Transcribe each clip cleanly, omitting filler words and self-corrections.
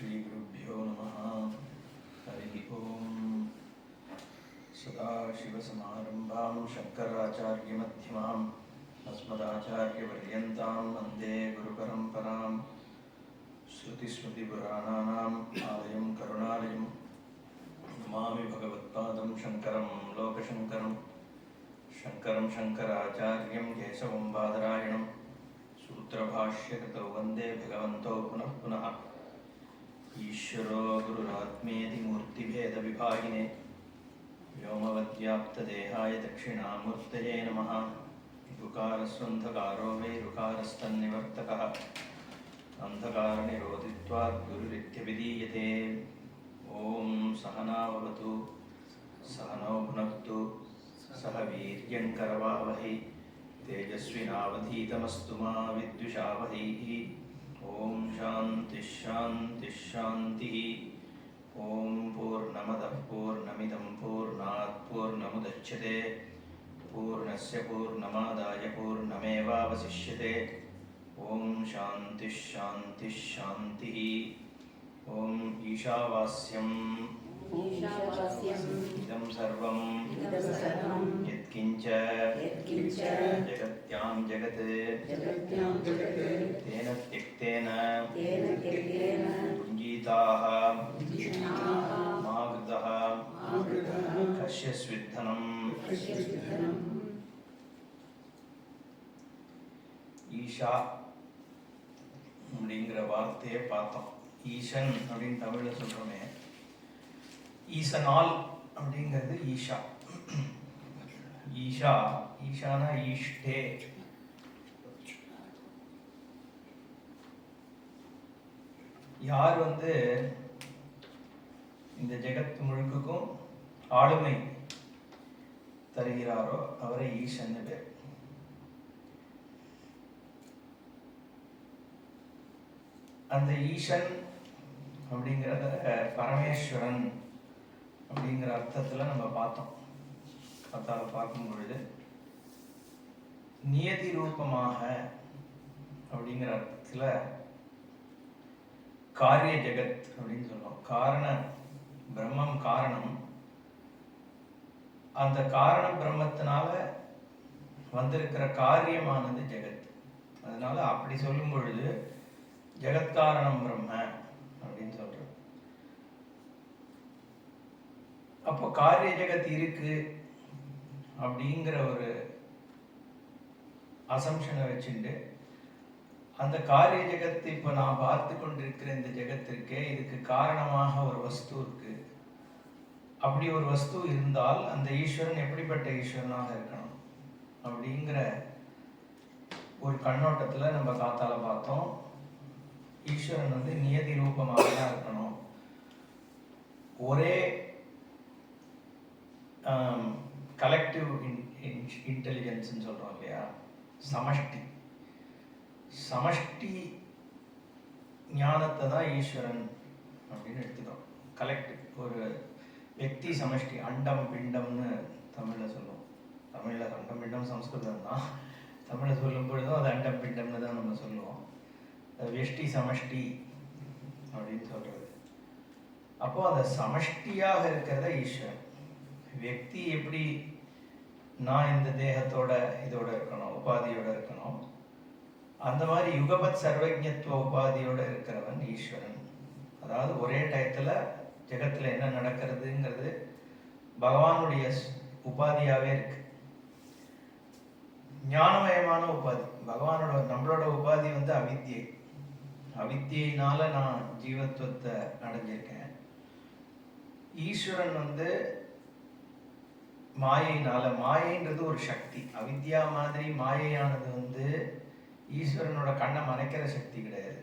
श्रीगुरुभ्यो नमः। हरिः ओम्। सदाशिवसमारम्भां शङ्कराचार्यमध्यमाम् अस्मदाचार्यपर्यन्तां वन्दे गुरुपरम्परां। श्रुतिस्मृतिपुराणानाम् आलयं करुणालयं नमामि भगवत्पादं शङ्करं लोकशङ्करं। शङ्करं शङ्कराचार्यं केशवं बादरायणं सूत्रभाष्यकृतौ वन्दे भगवन्तौ पुनः पुनः। ईश्वरो गुरुरात्मेति मूर्तिभेदविभागिने व्योमवद्व्याप्तदेहाय दक्षिणामूर्तये नमः। ऋकारस्वन्धकारो वै ऋकारस्तन्निवर्तकः अन्धकारनिरोधित्वात् गुरुरित्यभिधीयते। ॐ सहना भवतु सहनौ भुनक्तु सह वीर्यङ्करवावहै तेजस्विनावधीतमस्तु मा विद्विषावहैः। ओम शांति शांति शांति। ओम पूर्णमदः पूर्णमिदं पूर्णात् पूर्णमुदच्यते पूर्णस्य पूर्णमादाय पूर्णमेवावशिष्यते। ओम शांति शांति शांति। ओम ईशावास्यम् इदं सर्वं यत्किञ्च जगत्यां जगत् तेन त्यक्तेन पुञ्जीताः मा कृतः कश्यस्विद्धनम्। ஈஷா அப்படிங்கிற வார்த்தையை பார்த்தோம். ஈசன் அப்படின்னு தமிழில் சொல்கிறோமே, ஈசனால் அப்படிங்கிறது ஈஷா. ஈஷா ஈஷானா ஈஷ்டே. யார் இந்த ஜெகத் முழுக்குக்கும் ஆளுமை தருகிறாரோ அவரை ஈசன் பேர். அந்த ஈசன் அப்படிங்கிறத பரமேஸ்வரன் அப்படிங்கிற அர்த்தத்தில் நம்ம பார்த்தோம். பார்க்கும் பொழுது நியதி ரூபமாக அப்படிங்கிற அர்த்தத்தில் காரிய ஜெகத் அப்படின்னு சொல்லுவோம். காரண பிரம்மம் காரணம். அந்த காரண பிரம்மத்தினால வந்திருக்கிற காரியமானது ஜெகத். அதனால அப்படி சொல்லும் பொழுது ஜெகத்காரணம் பிரம்ம அப்படின்னு சொல்றோம். அப்போ காரிய ஜெகத் இருக்கு அப்படிங்கிற ஒரு அசம்ஷனை வச்சுட்டு அந்த காரிய ஜெகத்தை இப்போ நான் பார்த்து கொண்டிருக்கிற இந்த ஜெகத்திற்கே இதுக்கு காரணமாக ஒரு வஸ்து இருக்கு. அப்படி ஒரு வஸ்து இருந்தால் அந்த ஈஸ்வரன் எப்படிப்பட்ட ஈஸ்வரனாக இருக்கணும் அப்படிங்கிற ஒரு கண்ணோட்டத்தில் நம்ம காத்தால பார்த்தோம். ஈஸ்வரன் நியதி ரூபமாக தான் இருக்கணும். ஒரே கலெக்டிவ் இன்டெலிஜென்ஸ்ன்னு சொல்கிறோம் இல்லையா, சமஷ்டி சமஷ்டி ஞானத்தை தான் ஈஸ்வரன் அப்படின்னு எடுத்துக்கிறோம். கலெக்டிவ் ஒரு व्यक्ति समष्टि अंडम पिंडம்னு தமிழில் சொல்லுவோம். தமிழில் அண்டம் பிண்டம் சம்ஸ்கிருதம் தான். தமிழில் சொல்லும் பொழுதும் அது அண்டம் பிண்டம்னு தான் நம்ம சொல்லுவோம். வெஷ்டி சமஷ்டி அப்படின்னு சொல்கிறது. அப்போது அந்த சமஷ்டியாக இருக்கிறத ஈஸ்வரன். व्यक्ति எப்படி நான் இந்த தேகத்தோட இதோட இருக்கணும், உபாதியோட இருக்கணும், அந்த மாதிரி யுகபத் சர்வஜத்துவ உபாதியோட இருக்கிறவன் ஈஸ்வரன். அதாவது ஒரே டயத்தில் ஜெகத்தில் என்ன நடக்கிறதுங்கிறது பகவானுடைய உபாதியாகவே இருக்கு. ஞானமயமான உபாதி பகவானோட. நம்மளோட உபாதி அவித்யை. அவித்யினால நான் ஜீவத்துவத்தை அடைஞ்சிருக்கேன். ஈஸ்வரன் மாயையினால. மாயைன்றது ஒரு சக்தி. அவித்யா மாதிரி மாயையானது ஈஸ்வரனோட கண்ணை மறைக்கிற சக்தி கிடையாது.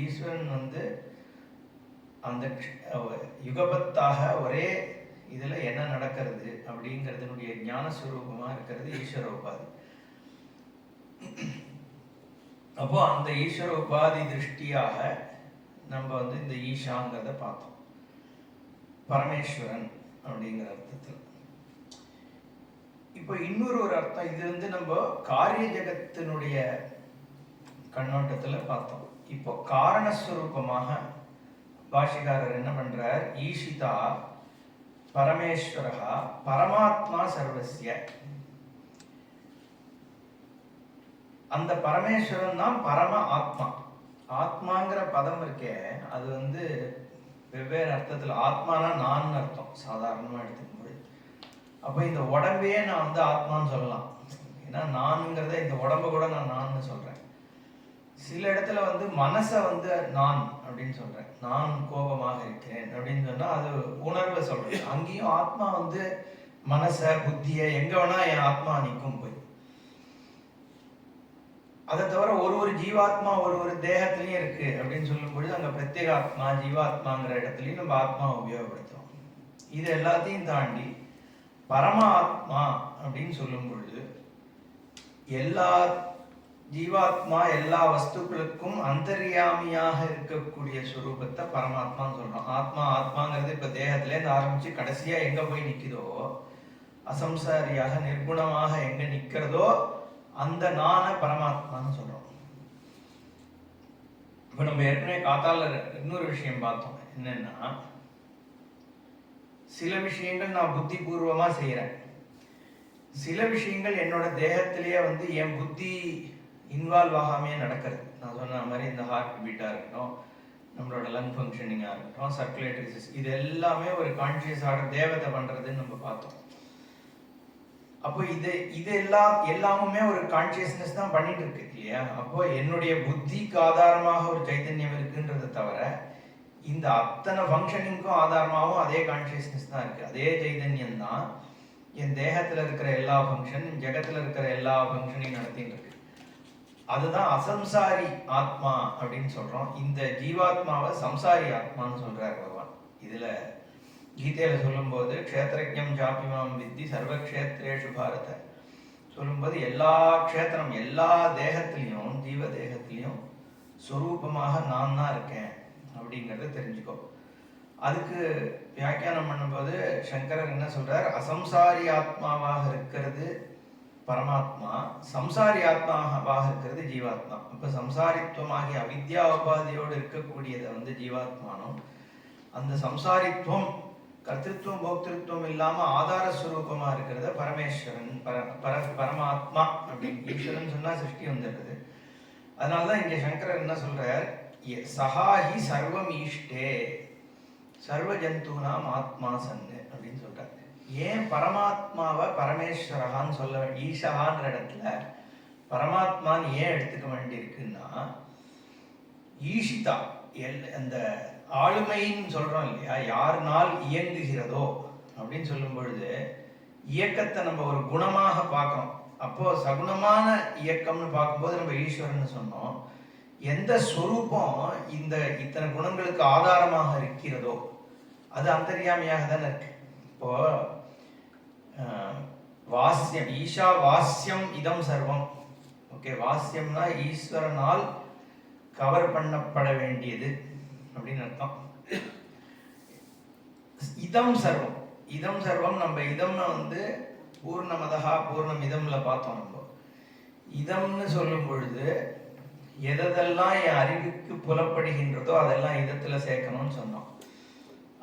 ஈஸ்வரன் அந்த யுகபத்தாக ஒரே இதில் என்ன நடக்கிறது அப்படிங்கிறதுனுடைய ஞானஸ்வரூபமாக இருக்கிறது ஈஸ்வர உபாதி. அப்போ அந்த ஈஸ்வர உபாதி திருஷ்டியாக நம்ம இந்த ஈஷாங்கிறத பார்த்தோம். பரமேஸ்வரன் அப்படிங்கிற அர்த்தத்தில். இப்போ இன்னொரு அர்த்தம் இது நம்ம காரிய ஜெகத்தினுடைய கண்ணோட்டத்தில் பார்த்தோம். இப்போ காரணஸ்வரூபமாக பாஷிகாரர் என்ன பண்றார், ஈஷிதா பரமேஸ்வரா பரமாத்மா சர்வஸ்ய. அந்த பரமேஸ்வரன் தான் பரம ஆத்மா. ஆத்மாங்கிற பதம் இருக்கே, அது வெவ்வேறு அர்த்தத்தில். ஆத்மானா நான் அர்த்தம் சாதாரணமாக எடுத்துக்கும்போது. அப்போ இந்த உடம்பையே நான் ஆத்மான்னு சொல்லலாம். ஏன்னா நானுங்கிறத இந்த உடம்ப கூட நான் சொல்றேன். சில இடத்துல மனசை நான் அப்படின்னு சொல்றேன். நான் கோபமாக இருக்கிறேன் அப்படின்னு சொன்னா அது உணர்வை சொல்றேன். அங்கேயும் ஆத்மா மனசை புத்திய எங்க வேணா என் ஆத்மா நிற்கும் போய். அதை தவிர ஒரு ஜீவாத்மா ஒரு தேகத்திலையும் இருக்கு அப்படின்னு சொல்லும் பொழுது அங்க பிரத்யேகாத்மா ஜீவாத்மாங்கிற இடத்துலயும் நம்ம ஆத்மா உபயோகப்படுத்துறோம். இது எல்லாத்தையும் தாண்டி பரமாத்மா அப்படின்னு சொல்லும் பொழுது எல்லா ஜீவாத்மா எல்லா வஸ்துக்களுக்கும் அந்தர்யாமியாக இருக்கக்கூடிய சுரூபத்தை பரமாத்மான்னு சொல்றோம். ஆத்மாங்கிறது இப்ப தேகத்திலேருந்து ஆரம்பிச்சு கடைசியா எங்க போய் நிக்குதோ, அசம்சாரியாக நிர்குணமாக எங்க நிக்கிறதோ அந்த நான பரமாத்மான்னு சொல்றோம். இப்ப நம்ம ஏற்கனவே காத்தால இன்னொரு விஷயம் பார்த்தோம். என்னன்னா, சில விஷயங்கள் நான் புத்தி பூர்வமா செய்யறேன், சில விஷயங்கள் என்னோட தேகத்திலேயே என் புத்தி இன்வால்வ் ஆகாமையே நடக்கிறது. நான் சொன்ன மாதிரி இந்த ஹார்ட் பீட்டா இருக்கட்டும், நம்மளோட லங் ஃபங்க்ஷனிங்கா இருக்கட்டும், சர்க்குலேட்டரி சிஸ்டம், இது எல்லாமே ஒரு கான்சியஸ் ஆர்டர் தேவதை பண்றதுன்னு நம்ம பார்த்தோம். அப்போ இது எல்லாமுமே ஒரு கான்சியஸ்னஸ் தான் பண்ணிட்டு இருக்கு இல்லையா? அப்போ என்னுடைய புத்திக்கு ஆதாரமாக ஒரு சைத்தன்யம் இருக்குன்றதை தவிர இந்த அத்தனை ஃபங்க்ஷனிங்க்கும் ஆதாரமாகவும் அதே கான்சியஸ்னஸ் தான் இருக்கு. அதே சைத்தன்யம் தான் என் தேகத்துல இருக்கிற எல்லா ஃபங்க்ஷன், ஜெகத்துல இருக்கிற எல்லா ஃபங்க்ஷனையும் நடத்திட்டு இருக்கு. அதுதான் அசம்சாரி ஆத்மா அப்படின்னு சொல்றோம். இந்த ஜீவாத்மாவை சம்சாரி ஆத்மான்னு சொல்றாரு பகவான். இதுல கீதையில சொல்லும் போது க்ஷேத்ரஜ்ஞம் ஜாபிமாம் வித்தி சர்வ க்ஷேத்ரேஷு பாரத சொல்லும்போது எல்லா க்ஷேத்திரம் எல்லா தேகத்திலையும் ஜீவ தேகத்திலையும் சொரூபமாக நான் தான் இருக்கேன் அப்படிங்கிறத தெரிஞ்சுக்கோ. அதுக்கு வியாக்கியானம் பண்ணும்போது சங்கரர் என்ன சொல்றார், அசம்சாரி ஆத்மாவாக இருக்கிறது பரமாத்மா, சம்சாரி ஆத்மாவாக இருக்கிறது ஜீவாத்மா. அப்ப சம்சாரித்துவமாகிய அவித்யா உபாதியோடு இருக்கக்கூடியதை ஜீவாத்மானும், அந்த சம்சாரித்துவம் கர்த்திருவம் போக்திருத்துவம் இல்லாம ஆதார ஸ்வரூபமா இருக்கிறத பரமேஸ்வரன் பரமாத்மா அப்படின்னு. ஈஸ்வரன் சொன்னா சிருஷ்டி வந்துடுறது. அதனாலதான் இங்க சங்கரர் என்ன சொல்றார், சஹாஹி சர்வம் ஈஷ்டே சர்வ ஜந்தூனாம் ஆத்மா சன்னு அப்படின்னு சொல்றாரு. ஏன் பரமாத்மாவை பரமேஸ்வரகான்னு சொல்ல ஈஷகான்ற இடத்துல பரமாத்மான்னு ஏன் எடுத்துக்க வேண்டியிருக்குன்னா, ஈஷிதா அந்த ஆளுமைன்னு சொல்றோம் இல்லையா, யாருனால் இயங்குகிறதோ அப்படின்னு சொல்லும் பொழுது இயக்கத்தை நம்ம ஒரு குணமாக பார்க்கணும். அப்போ சகுணமான இயக்கம்னு பார்க்கும்போது நம்ம ஈஸ்வரன் சொன்னோம். எந்த ஸ்வரூபம் இந்த இத்தனை குணங்களுக்கு ஆதாரமாக இருக்கிறதோ அது அந்தர்யாமியாக தானே இருக்கு. இப்போ வாஸ்யம் ஈஷா வாஸ்யம் இதம் சர்வம். ஓகே, வாஸ்யம்னா ஈஸ்வரனால் கவர் பண்ணப்பட வேண்டியது அப்படின்னு அர்த்தம். இதம் சர்வம், இதம் சர்வம் நம்ம இதம்னு பூர்ணமதா பூர்ணம் இதம்ல பார்த்தோம். நம்ம இதம்னு சொல்லும் பொழுது எதெல்லாம் என் அறிவுக்கு புலப்படுகின்றதோ அதெல்லாம் இதத்துல சேர்க்கணும்னு சொன்னோம்.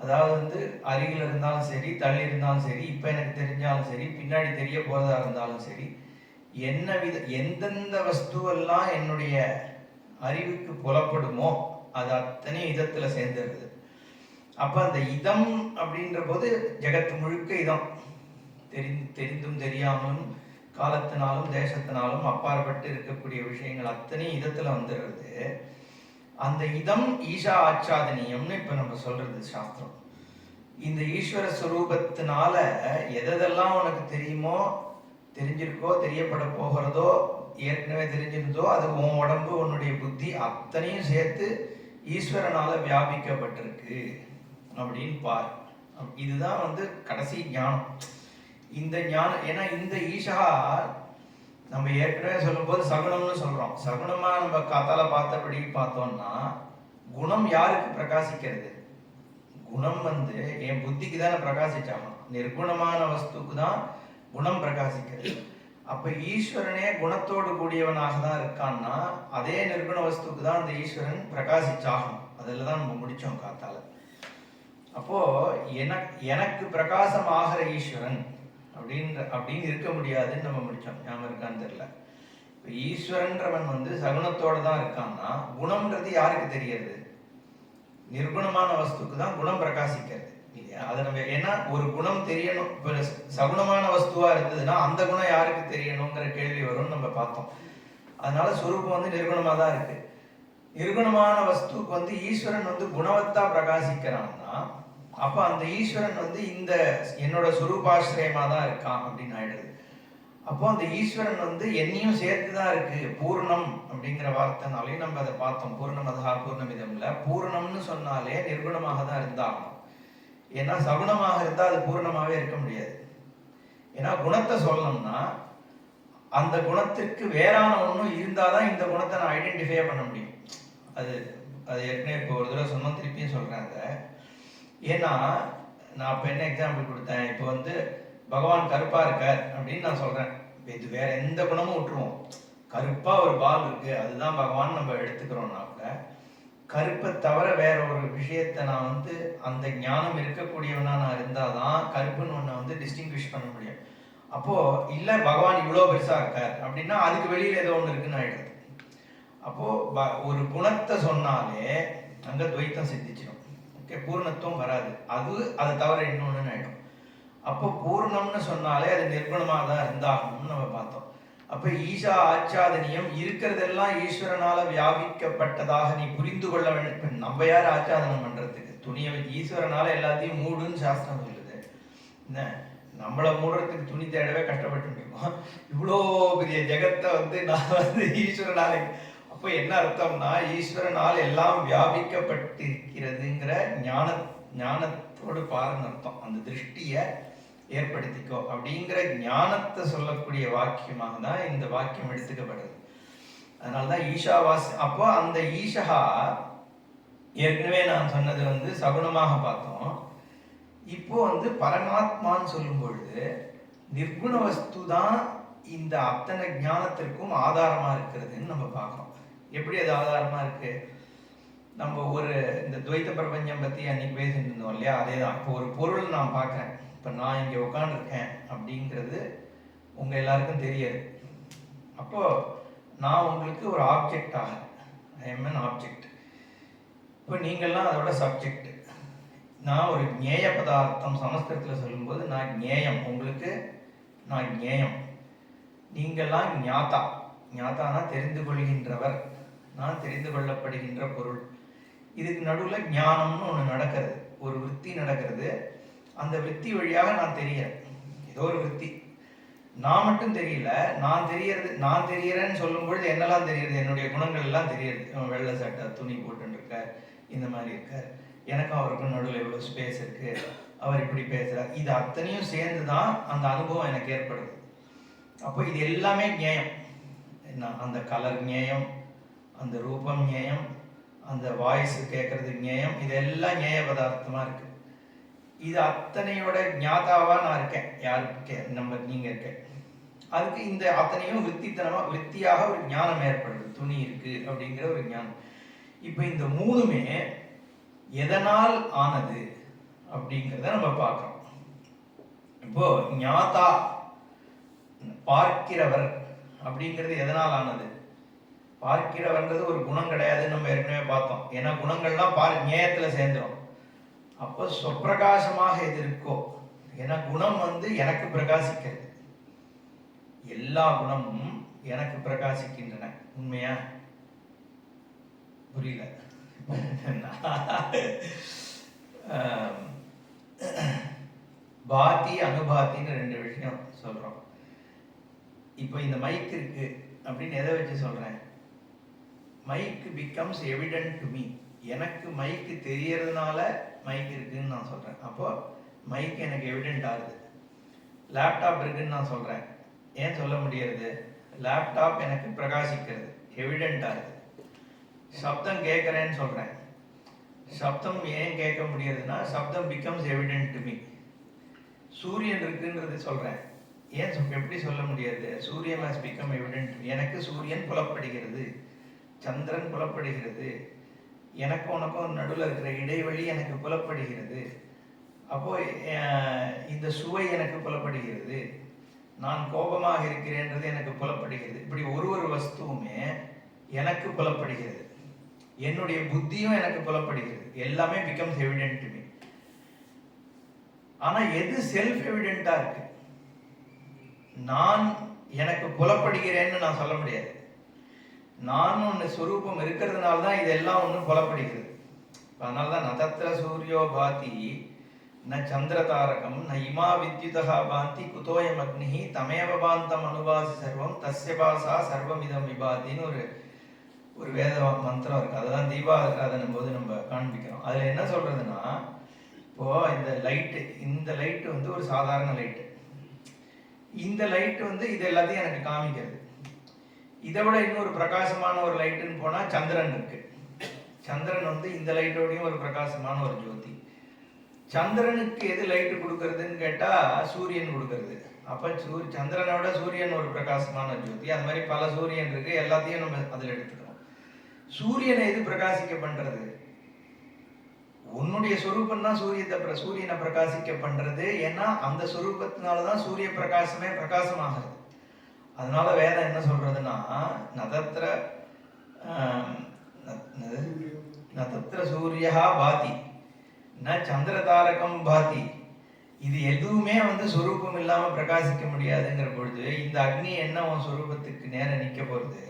அதாவது அருகில் இருந்தாலும் சரி, தள்ளி இருந்தாலும் சரி, இப்ப எனக்கு தெரிஞ்சாலும் சரி, பின்னாடி தெரிய போறதா இருந்தாலும் சரி, எந்தெந்த வஸ்துவெல்லாம் என்னுடைய அறிவுக்கு புலப்படுமோ அது அத்தனை இதத்துல சேர்ந்துருது. அப்ப அந்த இதம் அப்படின்ற போது ஜெகத்து முழுக்க இதம், தெரிந்தும் தெரியாமலும் காலத்தினாலும் தேசத்தினாலும் அப்பாற்பட்டு இருக்கக்கூடிய விஷயங்கள் அத்தனை இதத்துல வந்துடுறது. அந்த இதம் ஈஷா ஆச்சாதனியம்னு இப்ப நம்ம சொல்றது சாஸ்திரம். இந்த ஈஸ்வர ஸ்வரூபத்தினால எதெல்லாம் உனக்கு தெரியுமோ, தெரிஞ்சிருக்கோ, தெரியப்பட போகிறதோ, ஏற்கனவே தெரிஞ்சிருந்தோ, அது உன் உடம்பு உன்னுடைய புத்தி அத்தனையும் சேர்த்து ஈஸ்வரனால வியாபிக்கப்பட்டிருக்கு அப்படின்னு பார். இதுதான் கடைசி ஞானம். இந்த ஞானம், ஏன்னா இந்த ஈஷா நம்ம ஏற்கனவே சொல்லும் போது சகுனம்னு சொல்றோம். சகுனமா நம்ம காத்தால பார்த்தபடி பார்த்தோம்னா குணம் யாருக்கு பிரகாசிக்கிறது? குணம் என் புத்திக்கு தானே பிரகாசிச்சாகணும். நிர்குணமான வஸ்துக்கு தான் குணம் பிரகாசிக்கிறது. அப்ப ஈஸ்வரனே குணத்தோடு கூடியவனாக தான் இருக்கான்னா அதே நிர்குண வஸ்துக்கு தான் அந்த ஈஸ்வரன் பிரகாசிச்சாகணும். அதில் தான் நம்ம முடிச்சோம் காத்தால. அப்போ எனக்கு பிரகாசம் ஆகிற ஈஸ்வரன் அப்படின்னு இருக்க முடியாதுன்னு நம்ம முடிச்சோம். ஞாபகம் இருக்கான்னு தெரியல. இப்போ ஈஸ்வரன்றவன் சகுணத்தோட தான் இருக்கான்னா குணம்ன்றது யாருக்கு தெரியறது? நிர்குணமான வஸ்துக்கு தான் குணம் பிரகாசிக்கிறது இல்லையா? அதை நம்ம ஏன்னா ஒரு குணம் தெரியணும். இப்போ சகுணமான வஸ்துவா இருந்ததுன்னா அந்த குணம் யாருக்கு தெரியணுங்கிற கேள்வி வரும்னு நம்ம பார்த்தோம். அதனால சுரூபம் நிர்குணமா தான் இருக்கு. நிர்குணமான வஸ்துக்கு ஈஸ்வரன் குணவத்தா பிரகாசிக்கிறான்னா அப்ப அந்த ஈஸ்வரன் இந்த என்னோட சுரூபாசிரயமா தான் இருக்கான் அப்படின்னு ஆயிடுது. அப்போ அந்த ஈஸ்வரன் என்னையும் சேர்த்துதான் இருக்கு. பூர்ணம் அப்படிங்கிற வார்த்தைனாலையும் நம்ம அதை பார்த்தோம். பூர்ணமதா பூர்ணமிதம்ல பூர்ணம்னு சொன்னாலே நிர்குணமாக தான் இருந்தாகணும். ஏன்னா சகுணமாக இருந்தா அது பூர்ணமாவே இருக்க முடியாது. ஏன்னா குணத்தை சொல்லணும்னா அந்த குணத்திற்கு வேறான ஒன்றும் இருந்தாதான் இந்த குணத்தை நான் ஐடென்டிஃபை பண்ண முடியும். அது ஏற்கனவே இப்போ ஒரு தடவை சொன்னோம், திருப்பியும் சொல்றாங்க. ஏன்னா நான் இப்போ என்ன எக்ஸாம்பிள் கொடுத்தேன், இப்போ பகவான் கருப்பா இருக்கார் அப்படின்னு நான் சொல்றேன். இது வேற எந்த குணமும் விட்டுருவோம். கருப்பா ஒரு பால் இருக்கு அதுதான் பகவான் நம்ம எடுத்துக்கிறோம்னா கூட கருப்பை தவிர வேற ஒரு விஷயத்த நான் அந்த ஞானம் இருக்கக்கூடியவனா நான் இருந்தாதான் கருப்புன்னு ஒண்ணு டிஸ்டிங்விஷ் பண்ண முடியும். அப்போ இல்ல பகவான் இவ்வளோ பெருசா இருக்கார் அப்படின்னா அதுக்கு வெளியில ஏதோ ஒண்ணு இருக்குன்னு ஆயிடுது. அப்போ ஒரு குணத்தை சொன்னாலே அங்க துவைத்தம் சித்திச்சிடும். ஓகே, பூர்ணத்துவம் வராது. அதை தவிர இன்னொன்னு ஆயிடும். அப்போ பூர்ணம்னு சொன்னாலே அது நிர்குணமாக தான் இருந்தாகணும்னு நம்ம பார்த்தோம். அப்ப ஈஷா ஆச்சாதனியம் இருக்கிறதெல்லாம் ஈஸ்வரனால வியாபிக்கப்பட்டதாக நீ புரிந்து கொள்ள வேண்டும். நம்ம யார் ஆச்சாதனம் பண்றதுக்கு? துணியை ஈஸ்வரனால எல்லாத்தையும் மூடுன்னு சாஸ்திரம் சொல்லுது. என்ன நம்மளை மூடுறதுக்கு துணி தேடவே கஷ்டப்பட்டு இருக்கோம். இவ்வளோ பெரிய ஜெகத்தை நான் ஈஸ்வரனால. அப்போ என்ன அர்த்தம்னா ஈஸ்வரனால் எல்லாம் வியாபிக்கப்பட்டிருக்கிறதுங்கிற ஞானத்தோடு பாருன்னு அர்த்தம். அந்த திருஷ்டியை ஏற்படுத்திக்கோ அப்படிங்கிற ஞானத்தை சொல்லக்கூடிய வாக்கியமாக தான் இந்த வாக்கியம் எடுத்துக்கப்படுது. அதனாலதான் ஈஷாவாஸ். அப்போ அந்த ஈஷா ஏற்கனவே நான் சொன்னது சகுணமாக பார்த்தோம். இப்போ பரமாத்மான்னு சொல்லும் பொழுது நிர்குண வஸ்து தான் இந்த அத்தனை ஞானத்திற்கும் ஆதாரமா இருக்கிறதுன்னு நம்ம பார்க்கறோம். எப்படி அது ஆதாரமா இருக்கு? நம்ம இந்த துவைத்த பிரபஞ்சம் பத்தி அன்னைக்கு பேசிட்டு இருந்தோம் இல்லையா? அதேதான். இப்போ ஒரு பொருள் நான் பார்க்கறேன். இப்போ நான் இங்கே உட்காந்துருக்கேன் அப்படிங்கிறது உங்க எல்லாருக்கும் தெரியாது. அப்போ நான் உங்களுக்கு ஒரு ஆப்ஜெக்ட் ஆகிறேன். I am an object. இப்போ நீங்கள்லாம் அதோட சப்ஜெக்ட். நான் ஒரு ஞேய பதார்த்தம். சமஸ்கிருதத்தில் சொல்லும்போது நான் ஞேயம், உங்களுக்கு நான் ஞேயம். நீங்கள்லாம் ஞாதா. ஞாதானா தெரிந்து கொள்கின்றவர், நான் தெரிந்து கொள்ளப்படுகின்ற பொருள். இதுக்கு நடுவில் ஞானம்னு ஒன்று நடக்கிறது, ஒரு விற்பி நடக்கிறது. அந்த விற்பி வழியாக நான் தெரியறேன். ஏதோ ஒரு விற்பி. நான் மட்டும் தெரியல, நான் தெரியறேன்னு சொல்லும் பொழுது என்னெல்லாம் தெரியுது? என்னுடைய குணங்கள் எல்லாம் தெரியுது. வெள்ளை சட்டை துணி போட்டுன்னு இருக்கார், இந்த மாதிரி இருக்கார், எனக்கும் அவருக்கும் நடுவில் எவ்வளோ ஸ்பேஸ் இருக்கு, அவர் இப்படி பேசுறார். இது அத்தனையும் சேர்ந்து தான் அந்த அனுபவம் எனக்கு ஏற்படுது. அப்போ இது எல்லாமே ஞேயம். அந்த கலர் ஞேயம், அந்த ரூபம் ஞேயம், அந்த வாய்ஸ் கேட்கறது ஞேயம். இதெல்லாம் ஞேய பதார்த்தமா இருக்கு. இது அத்தனையோட ஞாதாவா நான் இருக்கேன். யாருக்கு? நீங்க இருக்க. அதுக்கு இந்த அத்தனையும் வித்தியாக ஒரு ஞானம் ஏற்படுது. துணி இருக்கு அப்படிங்கிற ஒரு ஞானம். இப்ப இந்த மூணுமே எதனால் ஆனது அப்படிங்கிறத நம்ம பார்க்கிறோம். இப்போ ஞாதா பார்க்கிறவர் அப்படிங்கிறது எதனால் ஆனது? பார்க்கிறவர்ன்றது ஒரு குணம் கிடையாதுன்னு நம்ம ஏற்கனவே பார்த்தோம். ஏன்னா குணங்கள்லாம் ஞேயத்துல சேர்ந்துடும். அப்போ சொப்பிரகாசமாக எது இருக்கோ, ஏன்னா குணம் எனக்கு பிரகாசிக்கிறது. எல்லா குணமும் எனக்கு பிரகாசிக்கின்றன. உண்மையா? புரியல? பாதி அனுபாத்தின்னு ரெண்டு விஷயம் சொல்றோம். இப்போ இந்த மைக் இருக்கு அப்படின்னு எதை வச்சு சொல்றேன்? Mic becomes evident to me. எனக்கு மைக்கு தெரியறதுனால மைக் இருக்குன்னு நான் சொல்றேன். அப்போ மைக் எனக்கு எவிடென்ட் ஆகுது. லேப்டாப் இருக்குன்னு நான் சொல்றேன். ஏன் சொல்ல முடியாது? லேப்டாப் எனக்கு பிரகாசிக்கிறது, எவிடென்ட் ஆகுது. சப்தம் கேட்கறேன்னு சொல்றேன். சப்தம் ஏன் கேட்க முடியாதுன்னா சப்தம் பிகம்ஸ் எவிடென்ட் டு மீ. சூரியன் இருக்குன்றது சொல்றேன். ஏன் எப்படி சொல்ல முடியாது? சூரியன் ஹஸ் பிகம் எவிடென்ட். எனக்கு சூரியன் புலப்படுகிறது, சந்திரன் புலப்படுகிறது, எனக்கு உனக்கும் நடுவில் இருக்கிற இடைவெளி எனக்கு புலப்படுகிறது. அப்போ இந்த சுவை எனக்கு புலப்படுகிறது, நான் கோபமாக இருக்கிறேன்றது எனக்கு புலப்படுகிறது. இப்படி ஒரு வஸ்துவுமே எனக்கு புலப்படுகிறது, என்னுடைய புத்தியும் எனக்கு புலப்படுகிறது. எல்லாமே பிகம்ஸ் எவிடென்ட் டு மீ. ஆனா எது செல்ஃப் எவிடென்ட்டா இருக்கு? நான் எனக்கு புலப்படுகிறேன்னு நான் சொல்ல முடியாது. நான் ஒன்று ஸ்வரூபம் இருக்கிறதுனால தான் இதெல்லாம் ஒன்று புலப்படுகிறது. அதனால்தான் நதத்திர சூரியோ பாதி ந சந்திர தாரகம் ந இமா வித்யுதா பாந்தி குதோயம் அக்னிஹி தமேவ பாந்தம் அனுவாசி சர்வம் தஸ்ய பாசா சர்வமிதம் விபாதின்னு ஒரு வேத மந்திரம் இருக்கு. அதுதான் தீபாராதனும் போது நம்ம காண்பிக்கிறோம். அதுல என்ன சொல்றதுன்னா, இப்போ இந்த லைட்டு வந்து ஒரு சாதாரண லைட்டு. இந்த லைட்டு வந்து இது எல்லாத்தையும் எனக்கு காமிக்கிறது. இதை விட இன்னொரு பிரகாசமான ஒரு லைட்டுன்னு போனா சந்திரன் இருக்கு. சந்திரன் வந்து இந்த லைட்டோடையும் ஒரு பிரகாசமான ஒரு ஜோதி. சந்திரனுக்கு எது லைட்டு கொடுக்கறதுன்னு கேட்டா சூரியன் கொடுக்கறது. அப்ப சந்திரனோட சூரியன் ஒரு பிரகாசமான ஜோதி. அது மாதிரி பல சூரியன் இருக்கு, எல்லாத்தையும் நம்ம அதுல எடுத்துக்கிறோம். சூரியனை எது பிரகாசிக்க பண்றது? உன்னுடைய சொரூபம் தான் சூரியனை பிரகாசிக்க பண்றது. ஏன்னா அந்த சொரூபத்தினாலதான் சூரிய பிரகாசமே பிரகாசமாகிறது. அதனால வேதம் என்ன சொல்றதுன்னா, நதத்திர சூரியா பாதி ந சந்திர தாரகம் பாதி. இது எதுவுமே வந்து சொரூபம் இல்லாம பிரகாசிக்க முடியாதுங்கிற பொழுது இந்த அக்னி என்ன உன் சொரூபத்துக்கு நேரம் நிக்க போறது?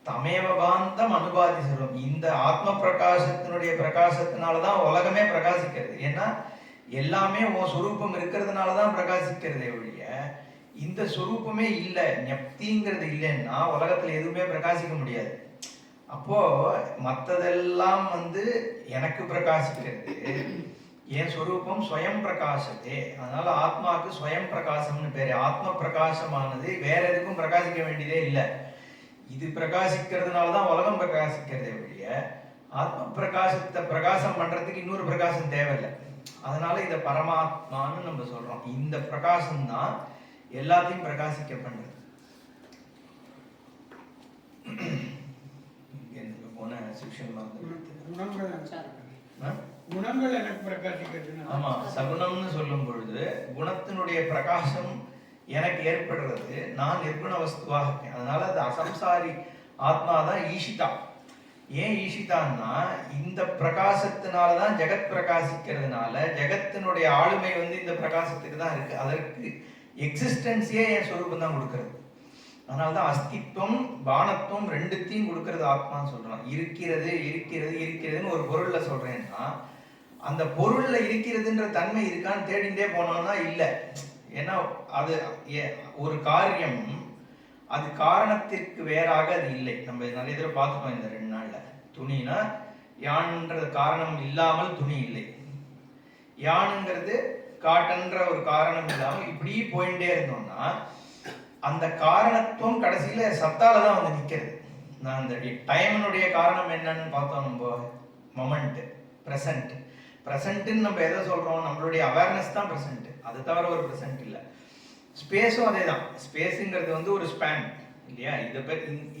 தமேவ பாந்தம் அனுபாதி சொல்லும். இந்த ஆத்ம பிரகாசத்தினுடைய பிரகாசத்தினாலதான் உலகமே பிரகாசிக்கிறது. ஏன்னா எல்லாமே உன் சொரூபம் இருக்கிறதுனாலதான் பிரகாசிக்கிறதே ஒழிய இந்த சொரூபமே இல்லை, ஞப்திங்கிறது இல்லைன்னா உலகத்துல எதுவுமே பிரகாசிக்க முடியாது. அப்போ மற்றதெல்லாம் வந்து எனக்கு பிரகாசிக்கிறது. என் சொரூபம் ஸ்வயம் பிரகாசத்தே. அதனால ஆத்மாவுக்கு ஸ்வயம் பிரகாசம்னு பேரு. ஆத்ம பிரகாசமானது வேற எதுக்கும் பிரகாசிக்க வேண்டியதே இல்லை. இது பிரகாசிக்கிறதுனாலதான் உலகம் பிரகாசிக்கிறதே ஒழிய ஆத்ம பிரகாசத்தை பிரகாசம் பண்றதுக்கு இன்னொரு பிரகாசம் தேவையில்லை. அதனால இத பரமாத்மான்னு நம்ம சொல்றோம். இந்த பிரகாசம் தான் எல்லாத்தையும் பிரகாசிக்க பண்றது. போன செக்ஷன் குணங்கள் எனக்கு பிரகாசிக்கிறது. ஆமா, சகுணம்னு சொல்லும் பொழுது குணத்தினுடைய பிரகாசம் எனக்கு ஏற்படுறது. நான் நிர்குண வஸ்துவாக இருக்கேன். அதனால அது அசம்சாரி ஆத்மாதான் ஈஷிதா. ஏன் ஈஷிதான்னா, இந்த பிரகாசத்தினாலதான் ஜெகத் பிரகாசிக்கிறதுனால ஜெகத்தினுடைய ஆளுமை வந்து இந்த பிரகாசத்துக்கு தான் இருக்கு. அதற்கு எக்ஸிஸ்டன்ஸே என் சொரூபம் தான் கொடுக்கறது. அதனால்தான் அஸ்தித்வம் பானத்துவம் ரெண்டுத்தையும் கொடுக்கறது ஆத்மான்னு சொல்றான். இருக்கிறது இருக்கிறது இருக்கிறதுன்னு ஒரு பொருள்ல சொல்றேன்னா அந்த பொருள்ல இருக்கிறதுன்ற தன்மை இருக்கான்னு தேடிண்டே போனோம்னா இல்லை. ஏன்னா அது ஒரு காரியம், அது காரணத்திற்கு வேறாக அது இல்லை. நம்ம நிறைய தடவை பார்த்துட்டோம் இந்த 2 நாள்ல. துணினா யான்ன்றது காரணம் இல்லாமல் துணி இல்லை, யானுங்கிறது காட்டன்ற ஒரு காரணம் இல்லாமல் இப்படி போயிட்டே இருந்தோம்னா அந்த காரணத்துவம் கடைசியில சத்தால தான் வந்து நிக்கிறது. நான் அந்த டைமனுடைய காரணம் என்னன்னு பார்த்தோம். நம்ம மொமெண்ட் பிரசன்ட். பிரசன்ட்னு நம்ம எதை சொல்றோம்? நம்மளுடைய அவேர்னஸ் தான் பிரசன்ட், அது தவிர ஒரு பிரசன்ட் இல்லை. ஸ்பேஸும் அதே தான். ஸ்பேஸுங்கிறது வந்து ஒரு ஸ்பேன் இல்லையா?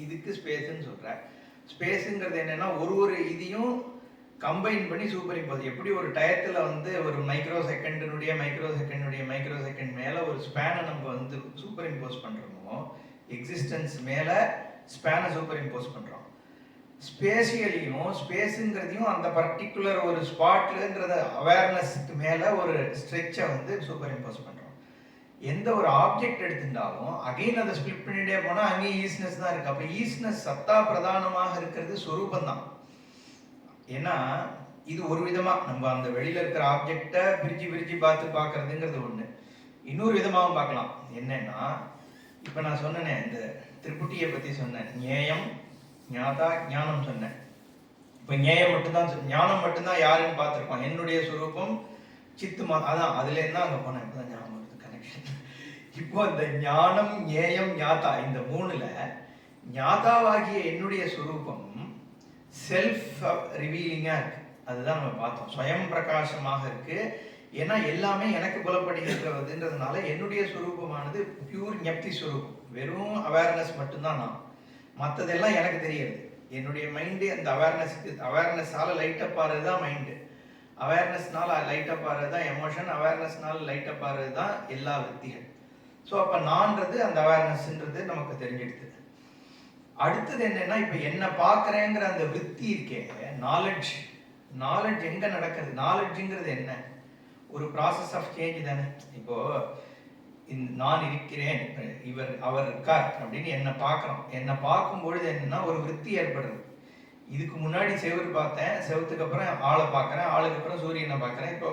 இதுக்கு ஸ்பேஸ்ன்னு சொல்ற. ஸ்பேஸுங்கிறது என்னன்னா ஒரு இதையும் கம்பைன் பண்ணி சூப்பர் இம்போஸ். எப்படி ஒரு டயத்துல வந்து ஒரு மைக்ரோ செகண்ட் மேல ஒரு ஸ்பேனை நம்ம வந்து சூப்பர் இம்போஸ் பண்றோமோ, எக்ஸிஸ்டன்ஸ் மேல ஸ்பேனை சூப்பர் இம்போஸ் பண்றோம். ஸ்பேஷியலையும் ஸ்பேஸுங்கிறதையும் அந்த பர்டிகுலர் ஒரு ஸ்பாட்லங்கிறத அவேர்னஸ்க்கு மேல ஒரு ஸ்ட்ரெச்சை வந்து சூப்பர் இம்போஸ் பண்றோம். எந்த ஒரு ஆப்ஜெக்ட் எடுத்துட்டாலும் அகைன் அதை ஸ்பிளிட் பண்ணிட்டே போனா அங்கேயும் ஈஸ்னஸ் தான் இருக்கு. அப்ப ஈஸ்னஸ் சத்தா பிரதானமாக இருக்கிறது சொரூபம் தான். ஏன்னா இது ஒரு விதமா நம்ம அந்த வெளியில இருக்கிற ஆப்ஜெக்டை பிரிச்சு பார்க்கறதுங்கிறது ஒண்ணு. இன்னொரு விதமாகவும் பார்க்கலாம். என்னன்னா, இப்ப நான் சொன்னேன் இந்த திரிபுட்டியை பத்தி சொன்னேன். ஞேயம் ஞாதா ஞானம் சொன்னேன். இப்ப ஞேயம் மட்டும்தான், ஞானம் மட்டும்தான் யாருன்னு பார்த்திருக்கோம். என்னுடைய சுரூபம் சித்துமா, அதான் அதுல இருந்தா அங்க போனேன். இப்பதான் ஞாபகம் வருது கனெக்ஷன். இப்போ இந்த ஞானம் ஞேயம் ஞாதா இந்த 3ல ஞாதாவாகிய என்னுடைய சுரூபம் செல்ஃப் ரிவீலிங்கா இருக்கு. அதுதான் நம்ம பார்த்தோம். ஸ்வயம் பிரகாசமாக இருக்கு. ஏன்னா எல்லாமே எனக்கு புலப்படுகின்றதுன்றதுனால என்னுடைய சுரூபமானது பியூர் ஞப்தி சுரூபம், வெறும் அவேர்னஸ் மட்டும்தான் நான். மற்றதெல்லாம் எனக்கு தெரியாது. என்னுடைய மைண்டு அந்த அவேர்னஸால லைட் அப் ஆகிறது தான் மைண்டு, அவேர்னஸ்னால லைட் அப் ஆகிறது தான் எமோஷன், அவேர்னஸ்னால லைட் அப் ஆகிறது தான் எல்லா வித்திகள். ஸோ அப்போ நான்றது அந்த அவேர்னஸ்ன்றது நமக்கு தெரிஞ்சிடுது. அடுத்தது என்னன்னா, இப்போ என்ன பார்க்குறேங்கிற அந்த வித்தி இருக்கே, நாலெட்ஜ். நாலெட்ஜ் எங்கே நடக்குது? நாலெட்ஜுங்கிறது என்ன? ஒரு ப்ராசஸ் ஆஃப் சேஞ்ச் தானே. இப்போ நான் இருக்கிறேன், அவர் இருக்கார் அப்படின்னு என்ன பார்க்குறோம். என்னை பார்க்கும் பொழுது என்னன்னா ஒரு விருத்தி ஏற்படுறது. இதுக்கு முன்னாடி செவுரு பார்த்தேன், செவத்துக்கு அப்புறம் ஆளை பார்க்குறேன், ஆளுக்கு அப்புறம் சூரியனை பார்க்குறேன். இப்போ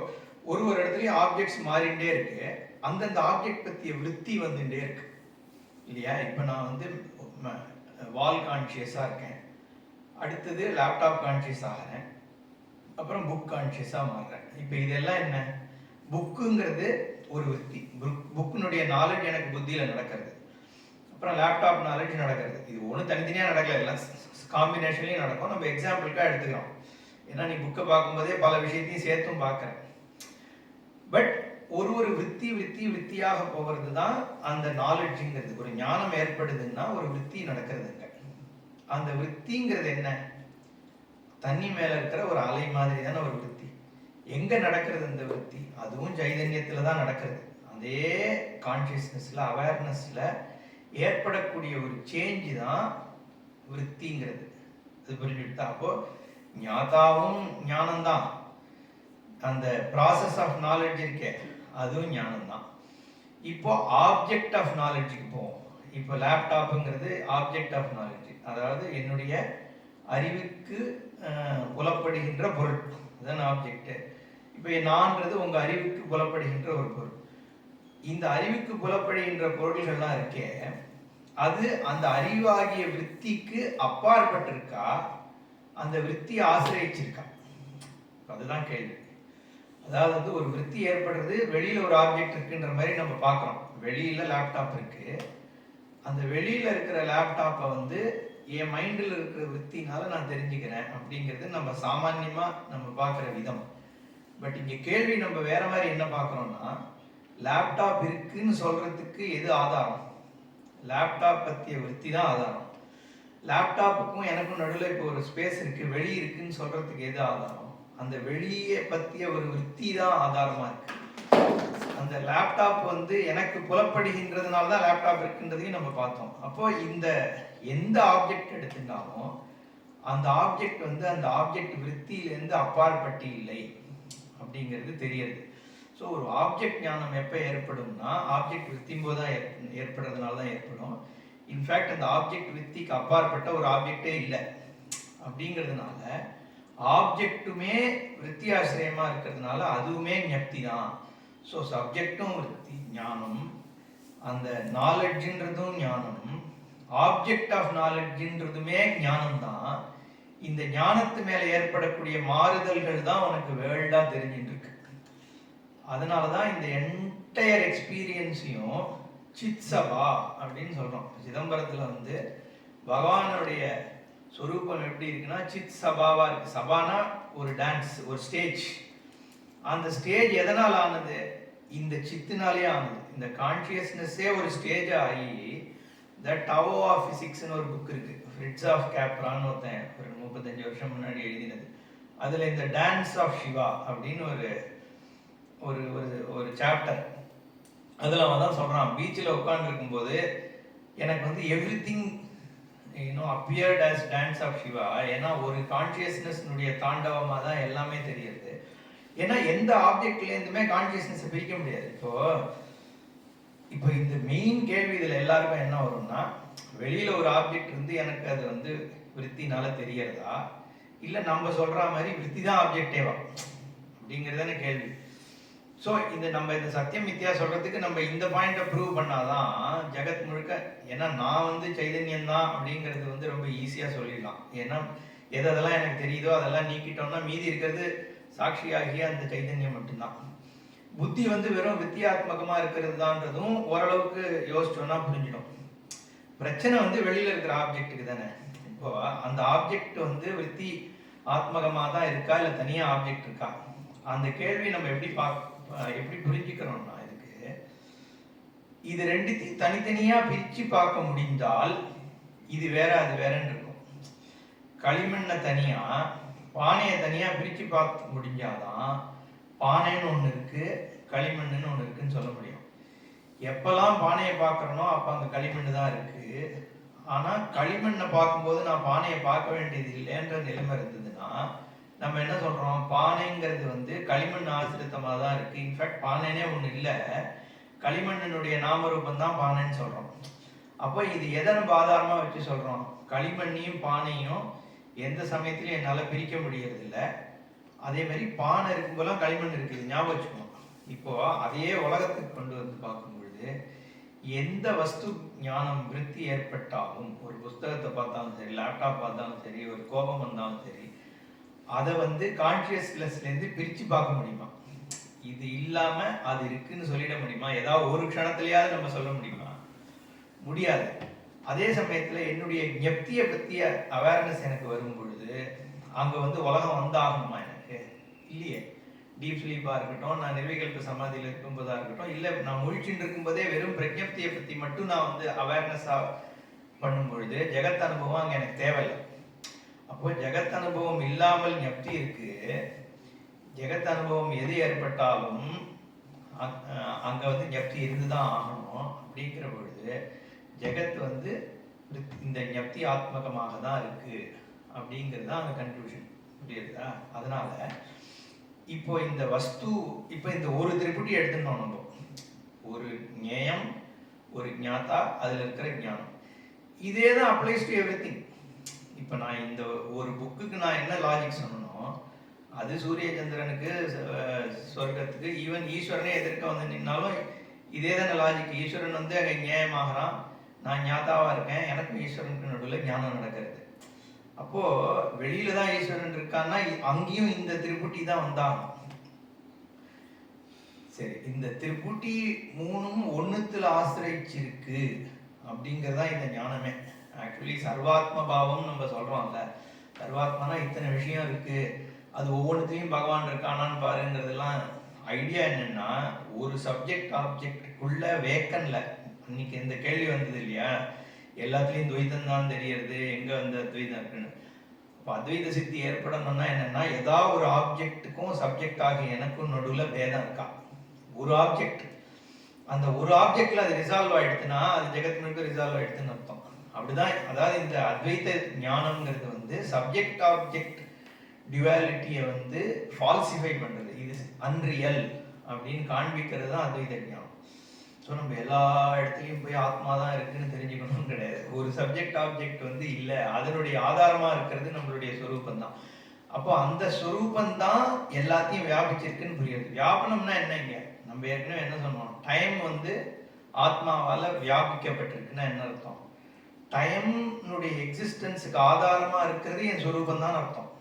ஒரு இடத்துலையும் ஆப்ஜெக்ட்ஸ் மாறிண்டே இருக்கு. அந்தந்த ஆப்ஜெக்ட் பற்றிய விருத்தி வந்துட்டே இருக்கு இல்லையா? இப்போ நான் வந்து வால் கான்ஷியஸாக இருக்கேன், அடுத்தது லேப்டாப் கான்ஷியஸ் ஆகிறேன், அப்புறம் புக் கான்ஷியஸாக மாறுறேன். இப்போ இதெல்லாம் என்ன? புக்குங்கிறது ஒரு வித்தி, புக்கினுடைய நாலேஜ் எனக்கு புத்தியில் நடக்கிறது, அப்புறம் லேப்டாப் நாலேஜ் நடக்கிறது. இது ஒன்றும் தனித்தனியாக நடக்கல, எல்லாம் காம்பினேஷன்லேயும் நடக்கும். நம்ம எக்ஸாம்பிளுக்காக எடுத்துக்கிறோம். ஏன்னா நீ புக்கை பார்க்கும்போதே பல விஷயத்தையும் சேர்த்தும் பார்க்குறேன். பட் ஒரு வித்தியாக போகிறது தான் அந்த நாலேஜுங்கிறது. ஒரு ஞானம் ஏற்படுதுன்னா ஒரு வித்தி நடக்கிறதுங்க. அந்த வித்திங்கிறது என்ன? தண்ணி மேல இருக்கிற ஒரு அலை மாதிரி தானே ஒரு வித்தி. எங்க நடக்கிறது அந்த வித்தி? அதுவும் சைதன்யத்துல தான் நடக்கிறது. அதே கான்சியஸ்னஸ்ல, அவேர்னஸ்ல ஏற்படக்கூடிய ஒரு சேஞ்ச் தான் வித்திங்கிறது. அது புரிஞ்சுட்டா? அப்போ ஞாதாவும் ஞானம்தான், அந்த ப்ராசஸ் ஆஃப் நாலேஜ் இருக்கே அதுவும் ஞானம் தான். இப்போ ஆப்ஜெக்ட் ஆஃப் நாலேஜுக்கு போவோம். இப்போ லேப்டாப்புங்கிறது ஆப்ஜெக்ட் ஆஃப் நாலேஜ், அதாவது என்னுடைய அறிவுக்கு புலப்படுகின்ற பொருள், அதுதான் ஆப்ஜெக்ட். இப்போ நான்றது உங்க அறிவுக்கு புலப்படுகின்ற ஒரு பொருள். இந்த அறிவுக்கு புலப்படுகின்ற பொருள்கள்லாம் இருக்கே, அது அந்த அறிவாகிய விற்த்திக்கு அப்பாற்பட்டிருக்கா, அந்த விற்த்தியை ஆசிரியச்சிருக்கா? அதுதான் கேள்வி. அதாவது வந்து ஒரு விருத்தி ஏற்படுறது, வெளியில ஒரு ஆப்ஜெக்ட் இருக்குன்ற மாதிரி நம்ம பார்க்குறோம். வெளியில லேப்டாப் இருக்கு, அந்த வெளியில இருக்கிற லேப்டாப்பை வந்து என் மைண்டில் இருக்கிற விருத்தினால நான் தெரிஞ்சுக்கிறேன் அப்படிங்கிறது நம்ம சாமான்யமா நம்ம பார்க்குற விதம். பட் இங்க கேள்வி நம்ம வேற மாதிரி என்ன பார்க்குறோம்னா, லேப்டாப் இருக்குன்னு சொல்றதுக்கு எது ஆதாரம்? லேப்டாப் பற்றிய விருத்தி தான் ஆதாரம். லேப்டாப்புக்கும் எனக்கும் நடுவில் இப்போ ஒரு ஸ்பேஸ் இருக்கு, வெளி இருக்குன்னு சொல்றதுக்கு எது ஆதாரம்? அந்த வெளியே பற்றிய ஒரு விருத்தி தான் ஆதாரமா இருக்கு. அந்த லேப்டாப் வந்து எனக்கு புலப்படுகின்றதுனால தான் லேப்டாப் இருக்குன்றதையும் நம்ம பார்த்தோம். அப்போ இந்த எந்த ஆப்ஜெக்ட் எடுத்துட்டாலும் அந்த ஆப்ஜெக்ட் வந்து அந்த ஆப்ஜெக்ட் விருத்தியிலேருந்து அப்பாற்பட்டு இல்லை அப்படிங்கிறது தெரியுது. ஸோ ஒரு ஆப்ஜெக்ட் ஞானம் எப்போ ஏற்படும்னா, ஆப்ஜெக்ட் விருத்தியும் போது தான் ஏற்படுறதுனால தான் ஏற்படும். இன்ஃபேக்ட் அந்த ஆப்ஜெக்ட் விருத்திக்கு அப்பாற்பட்ட ஒரு ஆப்ஜெக்டே இல்லை அப்படிங்கிறதுனால ஆப்ஜெக்ட்டுமே விருத்தியாசிரியமா இருக்கிறதுனால அதுவுமே ஞப்தி தான். ஸோ சப்ஜெக்டும் விருத்தி ஞானம், அந்த நாலெட்ஜுன்றதும் ஞானம், ஆப்ஜெக்ட் ஆஃப் நாலெட்ஜுன்றதுமே ஞானம் தான். இந்த ஞானத்து மேல ஏற்படக்கூடிய மாறுதல்கள் தான் உனக்கு வேர்ல்டா தெரிஞ்சுட்டு இருக்கு. அதனாலதான் இந்த என்டையர் எக்ஸ்பீரியன்ஸையும் சித் சபா அப்படின்னு சொல்றோம். சிதம்பரத்துல வந்து பகவானுடைய சொரூபம் எப்படி இருக்குன்னா சித் சபாவா இருக்கு. சபானா ஒரு டான்ஸ், ஒரு ஸ்டேஜ். அந்த ஸ்டேஜ் எதனால் ஆனது? இந்த சித்துனாலே ஆனது. இந்த கான்சியஸ்னஸே ஒரு ஸ்டேஜ் ஆகி, த டவோ ஆஃப் பிசிக்ஸ்னு ஒரு புக் இருக்கு, ஃப்ரிட்ஸ் ஆஃப் கேப்ரான்னு ஒருத்தன் ஒரு 35 வருஷம் முன்னாடி எழுதினது. அதுல இந்த டான்ஸ் ஆஃப் சிவா அப்படின்னு ஒரு ஒரு ஒரு சாப்டர். அதில் அவன் தான் சொல்றான், பீச்சில் உட்கார்ந்து இருக்கும்போது எனக்கு வந்து every thing appeared as dance of Shiva. ஏன்னா ஒரு கான்சியஸ்னஸ்னுடைய தாண்டவமாக தான் எல்லாமே தெரியுது. ஏன்னா எந்த ஆப்ஜெக்ட்லேருந்துமே கான்சியஸ்னஸை பிரிக்க முடியாது. இப்போ இந்த மெயின் கேள்வி இதில் எல்லாருக்கும் என்ன வரும்னா, வெளியில ஒரு ஆப்ஜெக்ட் இருந்து எனக்கு அது வந்து விருத்தினால தெரியறதா, இல்லை நம்ம சொல்ற மாதிரி விருத்தி தான் ஆப்ஜெக்டேவா அப்படிங்கிறதான கேள்வி. ஸோ நம்ம இந்த சத்தியம் மித்தியா சொல்றதுக்கு நம்ம இந்த பாயிண்ட்டை ப்ரூவ் பண்ணாதான் ஜெகத் முழுக்க. ஏன்னா நான் வந்து சைதன்யம் தான் அப்படிங்கிறது வந்து ரொம்ப ஈஸியாக சொல்லிடலாம். ஏன்னா எதெல்லாம் எனக்கு தெரியுதோ அதெல்லாம் நீக்கிட்டோம்னா மீதி இருக்கிறது சாட்சியாகிய அந்த சைதன்யம் மட்டும்தான். புத்தி வந்து வெறும் வித்தியாத்மகமா இருக்கிறது தான்றதும் ஓரளவுக்கு யோசிச்சோம்னா புரிஞ்சிடும். பிரச்சனை வந்து வெளியில இருக்கிற ஆப்ஜெக்ட்டுக்கு தானே. இப்போ அந்த ஆப்ஜெக்ட் வந்து வித்தி ஆத்மகமாக தான் இருக்கா இல்லை தனியாக ஆப்ஜெக்ட் இருக்கா, அந்த கேள்வி நம்ம எப்படி எப்படி புரிஞ்சுக்கிறோம்னா, இதுக்கு இது ரெண்டுத்தையும் தனித்தனியா பிரிச்சு பார்க்க முடிந்தால் இது வேற அது வேறன்னு இருக்கும். களிமண்ணை தனியா பானையை தனியா பிரிச்சு பார்க்க முடிஞ்சாதான் பானைன்னு ஒண்ணு இருக்கு, களிமண்ணுன்னு ஒண்ணு இருக்குன்னு சொல்ல முடியும். எப்பெல்லாம் பானையை பார்க்கறனோ அப்ப அங்க களிமண் தான் இருக்கு. ஆனா களிமண்ணை பார்க்கும்போது நான் பானையை பார்க்க வேண்டியது இல்லைன்ற நிலைமை இருந்ததுன்னா நம்ம என்ன சொல்றோம், பானைங்கிறது வந்து களிமண் ஆசிரித்தமா தான் இருக்கு. இன்ஃபேக்ட் பானைனே ஒண்ணு இல்லை, களிமண்ணினுடைய நாமரூபம் தான் பானைன்னு சொல்றோம். அப்போ இது எதை நம்ம ஆதாரமா வச்சு சொல்றோம், களிமண்ணையும் பானையும் எந்த சமயத்திலையும் என்னால பிரிக்க முடியறது இல்லை. அதே மாதிரி பானை இருக்கும்போதெல்லாம் களிமண் இருக்குது, ஞாபகம் வச்சுக்கணும். இப்போ அதையே உலகத்துக்கு கொண்டு வந்து பார்க்கும் பொழுது எந்த வஸ்து ஞானம் விருத்தி ஏற்பட்டாலும், ஒரு புஸ்தகத்தை பார்த்தாலும் சரி, லேப்டாப் பார்த்தாலும் சரி, ஒரு கோபம் வந்தாலும் சரி, அதை வந்து கான்சியஸ்னஸ்லேருந்து பிரித்து பார்க்க முடியுமா? இது இல்லாம அது இருக்குன்னு சொல்லிட முடியுமா? ஏதாவது ஒரு க்ஷணத்திலேயாவது நம்ம சொல்ல முடியுமா? முடியாது. அதே சமயத்துல என்னுடைய ஞப்தியை பற்றிய அவேர்னஸ் எனக்கு வரும் பொழுது அங்க வந்து உலகம் வந்தாகணுமா? எனக்கு இல்லையே. டீப் ஸ்லீப்பா இருக்கட்டும், நான் நிர்விகல்ப சமாதியில் இருக்கும்போதா இருக்கட்டும், இல்லை நான் முழிச்சுட்டு இருக்கும்போதே வெறும் பிரஜப்தியை பற்றி மட்டும் நான் வந்து அவேர்னஸா பண்ணும் பொழுது ஜெகத் அனுபவம் அங்கே எனக்கு தேவையில்லை. அப்போ ஜெகத் அனுபவம் இல்லாமல் ஞப்தி இருக்கு. ஜெகத் அனுபவம் எது ஏற்பட்டாலும் அங்க வந்து ஞப்தி இருந்துதான் ஆகணும். அப்படிங்கிற பொழுது ஜெகத் வந்து இந்த ஞப்தி ஆத்மகமாக தான் இருக்கு அப்படிங்கிறது தான் அந்த கன்க்ளூஷன். புரியுதா? அதனால இப்போ இந்த வஸ்து, இப்போ இந்த ஒரு திரிபுட்டி எடுத்துட்டோம் நம்ம, ஒரு ஞேயம், ஒரு ஞாதா, அதுல இருக்கிற ஞானம், இதே தான் அப்ளைஸ் டு எவ்ரிதிங். இப்போ நான் இந்த ஒரு புக்குக்கு நான் என்ன லாஜிக் சொன்னோம், அது சூரிய சந்திரனுக்கு, சொர்க்கத்துக்கு, ஈவன் ஈஸ்வரனே எதிர்க்க வந்து நின்னாலும் இதே தானே லாஜிக். ஈஸ்வரன் வந்து அங்கே ஞேயமாகறான், நான் ஞாதாவா இருக்கேன், எனக்கும் ஈஸ்வரனுக்கு நடுவில் ஞானம் நடக்கிறது. அப்போ வெளியில தான் ஈஸ்வரன் இருக்கான்னா அங்கேயும் இந்த திரிபுட்டி தான் வந்தாகும். சரி, இந்த திரிபுட்டி மூணும் ஒண்ணுத்துல ஆசிரியிச்சிருக்கு அப்படிங்கறதா இந்த ஞானமே. ஆக்சுவலி சர்வாத்ம பாவம் நம்ம சொல்றோம்ல, சர்வாத்மானா இத்தனை விஷயம் இருக்கு, அது ஒவ்வொன்றுத்தையும் பகவான் இருக்கானான்னு பாருங்கிறதுலாம் ஐடியா என்னன்னா, ஒரு சப்ஜெக்ட் ஆப்ஜெக்டுக்குள்ள வேக்கன்ல இன்னைக்கு இந்த கேள்வி வந்தது இல்லையா, எல்லாத்துலேயும் துவைத்தம் தான் தெரியறது, எங்க வந்து அத்வைதம் இருக்குன்னு. இப்போ அத்வைத சித்தி ஏற்படணும்னா என்னன்னா, ஏதாவது ஒரு ஆப்ஜெக்டுக்கும் சப்ஜெக்ட் ஆகிய எனக்கும் நடுவில் பேதம் இருக்கா. ஒரு ஆப்ஜெக்ட், அந்த ஒரு ஆப்ஜெக்ட்ல அது ரிசால்வ் ஆயிடுச்சுன்னா அது ஜெகத்னுக்கு ரிசால்வ் ஆயிடுச்சுன்னு அர்த்தம். அப்படிதான், அதாவது இந்த அத்வைத ஞானம்ங்கிறது வந்து சப்ஜெக்ட் ஆப்ஜெக்ட் டியூவாலிட்டியை வந்து ஃபால்சிஃபை பண்றது, இது அன்ரியல் அப்படின்னு காண்பிக்கிறது தான் அத்வைத ஞானம். ஸோ நம்ம எல்லா இடத்துலையும் போய் ஆத்மா தான் இருக்குன்னு தெரிஞ்சுக்கணும்னு கிடையாது. ஒரு சப்ஜெக்ட் ஆப்ஜெக்ட் வந்து இல்லை, அதனுடைய ஆதாரமா இருக்கிறது நம்மளுடைய சொரூபம் தான். அப்போ அந்த சொரூபம் தான் எல்லாத்தையும் வியாபிச்சிருக்குன்னு புரியுது. வியாபனம்னா என்னங்க, நம்ம ஏற்கனவே என்ன சொன்னோம், டைம் வந்து ஆத்மாவால வியாபிக்கப்பட்டிருக்குன்னா என்ன அர்த்தம், டைம்னுடைய எக்ஸிஸ்டன்ஸுக்கு ஆதாரமா இருக்கிறது என் சொரூபம் தான் அர்த்தம்.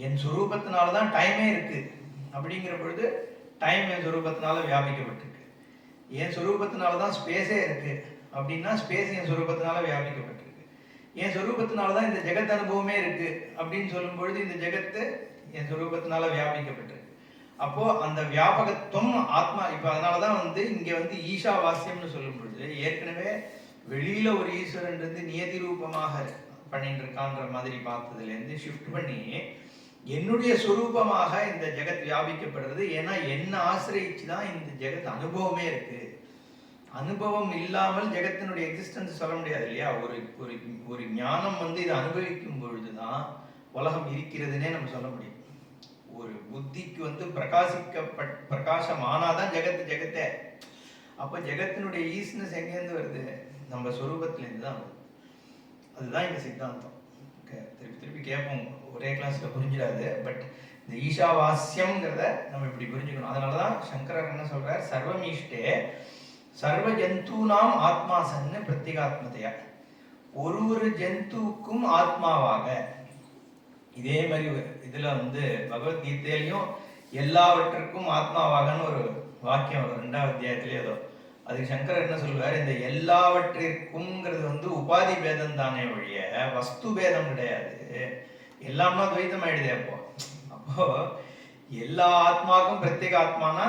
என் சொரூபத்தினால தான் டைமே இருக்கு. அப்படிங்கிற பொழுது டைம் என் சொரூபத்தினால வியாபிக்கப்பட்டிருக்கு. என் சொரூபத்தினால தான் ஸ்பேஸே இருக்கு அப்படின்னா ஸ்பேஸ் என் சொரூபத்தினால வியாபிக்கப்பட்டிருக்கு. என் சொரூபத்தினால தான் இந்த ஜெகத் அனுபவமே இருக்கு அப்படின்னு சொல்லும் பொழுது இந்த ஜெகத்து என் சொரூபத்தினால வியாபிக்கப்பட்டிருக்கு. அப்போ அந்த வியாபகத்துவம் ஆத்மா. இப்ப அதனாலதான் வந்து இங்க வந்து ஈஷாவாஸ்யம்னு சொல்லும் பொழுது ஏற்கனவே வெளியில ஒரு ஈஸ்வரன் இருந்து நியதி ரூபமாக பண்ணிட்டு இருக்கான்ற மாதிரி பார்த்ததுல இருந்து ஷிஃப்ட் பண்ணி என்னுடைய சொரூபமாக இந்த ஜெகத் வியாபிக்கப்படுறது. ஏன்னா என்ன ஆசிரியிச்சு தான் இந்த ஜெகத் அனுபவமே இருக்கு. அனுபவம் இல்லாமல் ஜெகத்தினுடைய எக்ஸிஸ்டன்ஸ் சொல்ல முடியாது இல்லையா. ஒரு ஒரு ஒரு ஞானம் வந்து இதை அனுபவிக்கும் பொழுதுதான் உலகம் இருக்கிறதுனே நம்ம சொல்ல முடியும். ஒரு புத்திக்கு வந்து பிரகாசமானாதான் ஜெகத்தே. அப்ப ஜெகத்தினுடைய ஈஸ்னஸ் எங்கேருந்து வருது, நம்ம சொரூபத்திலேருந்து தான் வருது. அதுதான் இந்த சித்தாந்தம். திருப்பி திருப்பி கேட்போம், ஒரே கிளாஸ்ல புரிஞ்சிடாது. பட் இந்த ஈஷாவாஸ்யம்ங்கிறத நம்ம இப்படி புரிஞ்சுக்கணும். அதனாலதான் சங்கரர் என்ன சொல்றார், சர்வமீஷ்டே சர்வ ஜந்தூனாம் ஆத்மாசன்னு பிரத்யேகாத்மதையா, ஒரு ஜந்துவுக்கும் ஆத்மாவாக. இதே மாதிரி இதுல வந்து பகவத்கீதையிலையும் எல்லாவற்றுக்கும் ஆத்மாவாகன்னு ஒரு வாக்கியம் வரும் 2வது அத்தியாயத்திலே. ஏதோ அதுக்கு சங்கரர் என்ன சொல்லுவார், இந்த எல்லாவற்றிற்கும்ங்கிறது வந்து உபாதி பேதம் தானே ஒழிய வஸ்து பேதம் கிடையாது. எல்லாம்னா துவைத்தம் ஆயிடுது. அப்போ எல்லா ஆத்மாவுக்கும் பிரத்யேக ஆத்மானா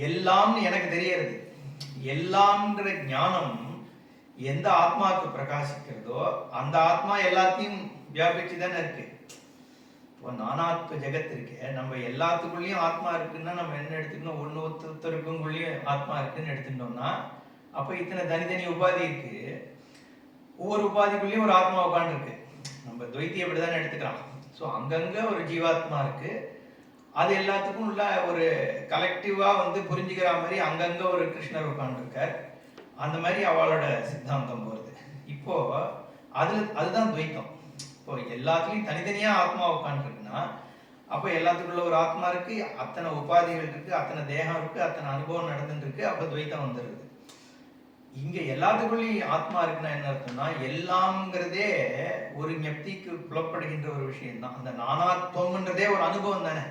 எல்லாம்னு எனக்கு தெரியறது. எல்லாம்ன்ற ஞானம் எந்த ஆத்மாவுக்கு பிரகாசிக்கிறதோ அந்த ஆத்மா எல்லாத்தையும் வியாபிச்சு தானே இருக்கு. இப்போ நானாத்வ ஜெகத் இருக்கு, நம்ம எல்லாத்துக்குள்ளேயும் ஆத்மா இருக்குன்னா நம்ம என்ன எடுத்துக்கணும், ஒருத்தருக்குள்ளேயும் ஆத்மா இருக்குன்னு எடுத்துட்டோம்னா அப்ப இத்தனை தனித்தனி உபாதி இருக்கு. ஒவ்வொரு உபாதிக்குள்ளேயும் ஒரு ஆத்மா உட்காந்துருக்கு. நம்ம துவைத்தி அப்படிதானே எடுத்துக்கலாம். ஸோ அங்கங்க ஒரு ஜீவாத்மா இருக்கு, அது எல்லாத்துக்கும் உள்ள ஒரு கலெக்டிவா புரிஞ்சுக்கிற மாதிரி அங்கங்க ஒரு கிருஷ்ணர் உட்காந்துருக்கார். அந்த மாதிரி அவளோட சித்தாந்தம் போறது. இப்போ அதுதான் துவைத்தம். இப்போ எல்லாத்துலயும் தனித்தனியா ஆத்மா உட்காந்துருக்குன்னா அப்ப எல்லாத்துக்குள்ள ஒரு ஆத்மா இருக்கு, அத்தனை உபாதிகள் இருக்கு, அத்தனை தேகம் இருக்கு, அத்தனை அனுபவம் நடந்துட்டு இருக்கு. அப்ப துவைத்தம் வந்துருது. இங்க எல்லாத்துக்குள்ளயும் ஆத்மா இருக்குன்னா என்ன அர்த்தம்னா, எல்லாம்ங்கிறதே ஒரு ஞப்திக்கு புலப்படுகின்ற ஒரு விஷயம் தான். அந்த நானாத்வம்ன்றதே ஒரு அனுபவம் தானே.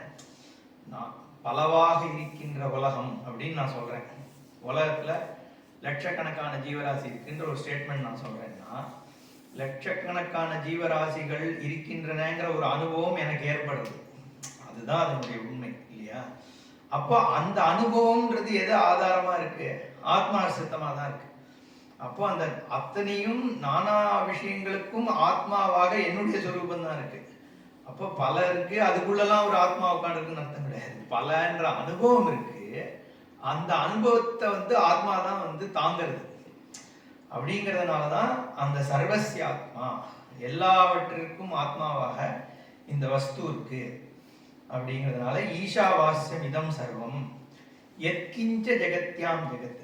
நான் பலவாக இருக்கின்ற உலகம் அப்படின்னு நான் சொல்றேன். உலகத்துல லட்சக்கணக்கான ஜீவராசி இருக்குன்ற ஒரு ஸ்டேட்மெண்ட் நான் சொல்றேன்னா, லட்சக்கணக்கான ஜீவராசிகள் இருக்கின்றனங்கிற ஒரு அனுபவம் எனக்கு ஏற்படுது. அதுதான் அதனுடைய உண்மை இல்லையா? அப்போ அந்த அனுபவம்ன்றது எது ஆதாரமா இருக்கு? ஆத்மா சித்தமா தான் இருக்கு. அப்போ அந்த அத்தனையும் நானா விஷயங்களுக்கும் ஆத்மாவாக என்னுடைய சொரூபம் தான் இருக்கு. அப்போ பல இருக்கு, அதுக்குள்ளெல்லாம் ஒரு ஆத்மா உட்காந்துருக்குன்னு அர்த்தம் கிடையாது. பலன்ற அனுபவம் இருக்கு, அந்த அனுபவத்தை ஆத்மா தான் தாங்கிறது. அப்படிங்கிறதுனாலதான் அந்த சர்வஸ்ய ஆத்மா, எல்லாவற்றிற்கும் ஆத்மாவாக இந்த வஸ்து இருக்கு. அப்படிங்கிறதுனால ஈஷாவாஸ்யம் இதம் சர்வம் எத்கிஞ்ச ஜெகத்யாம் ஜெகத்,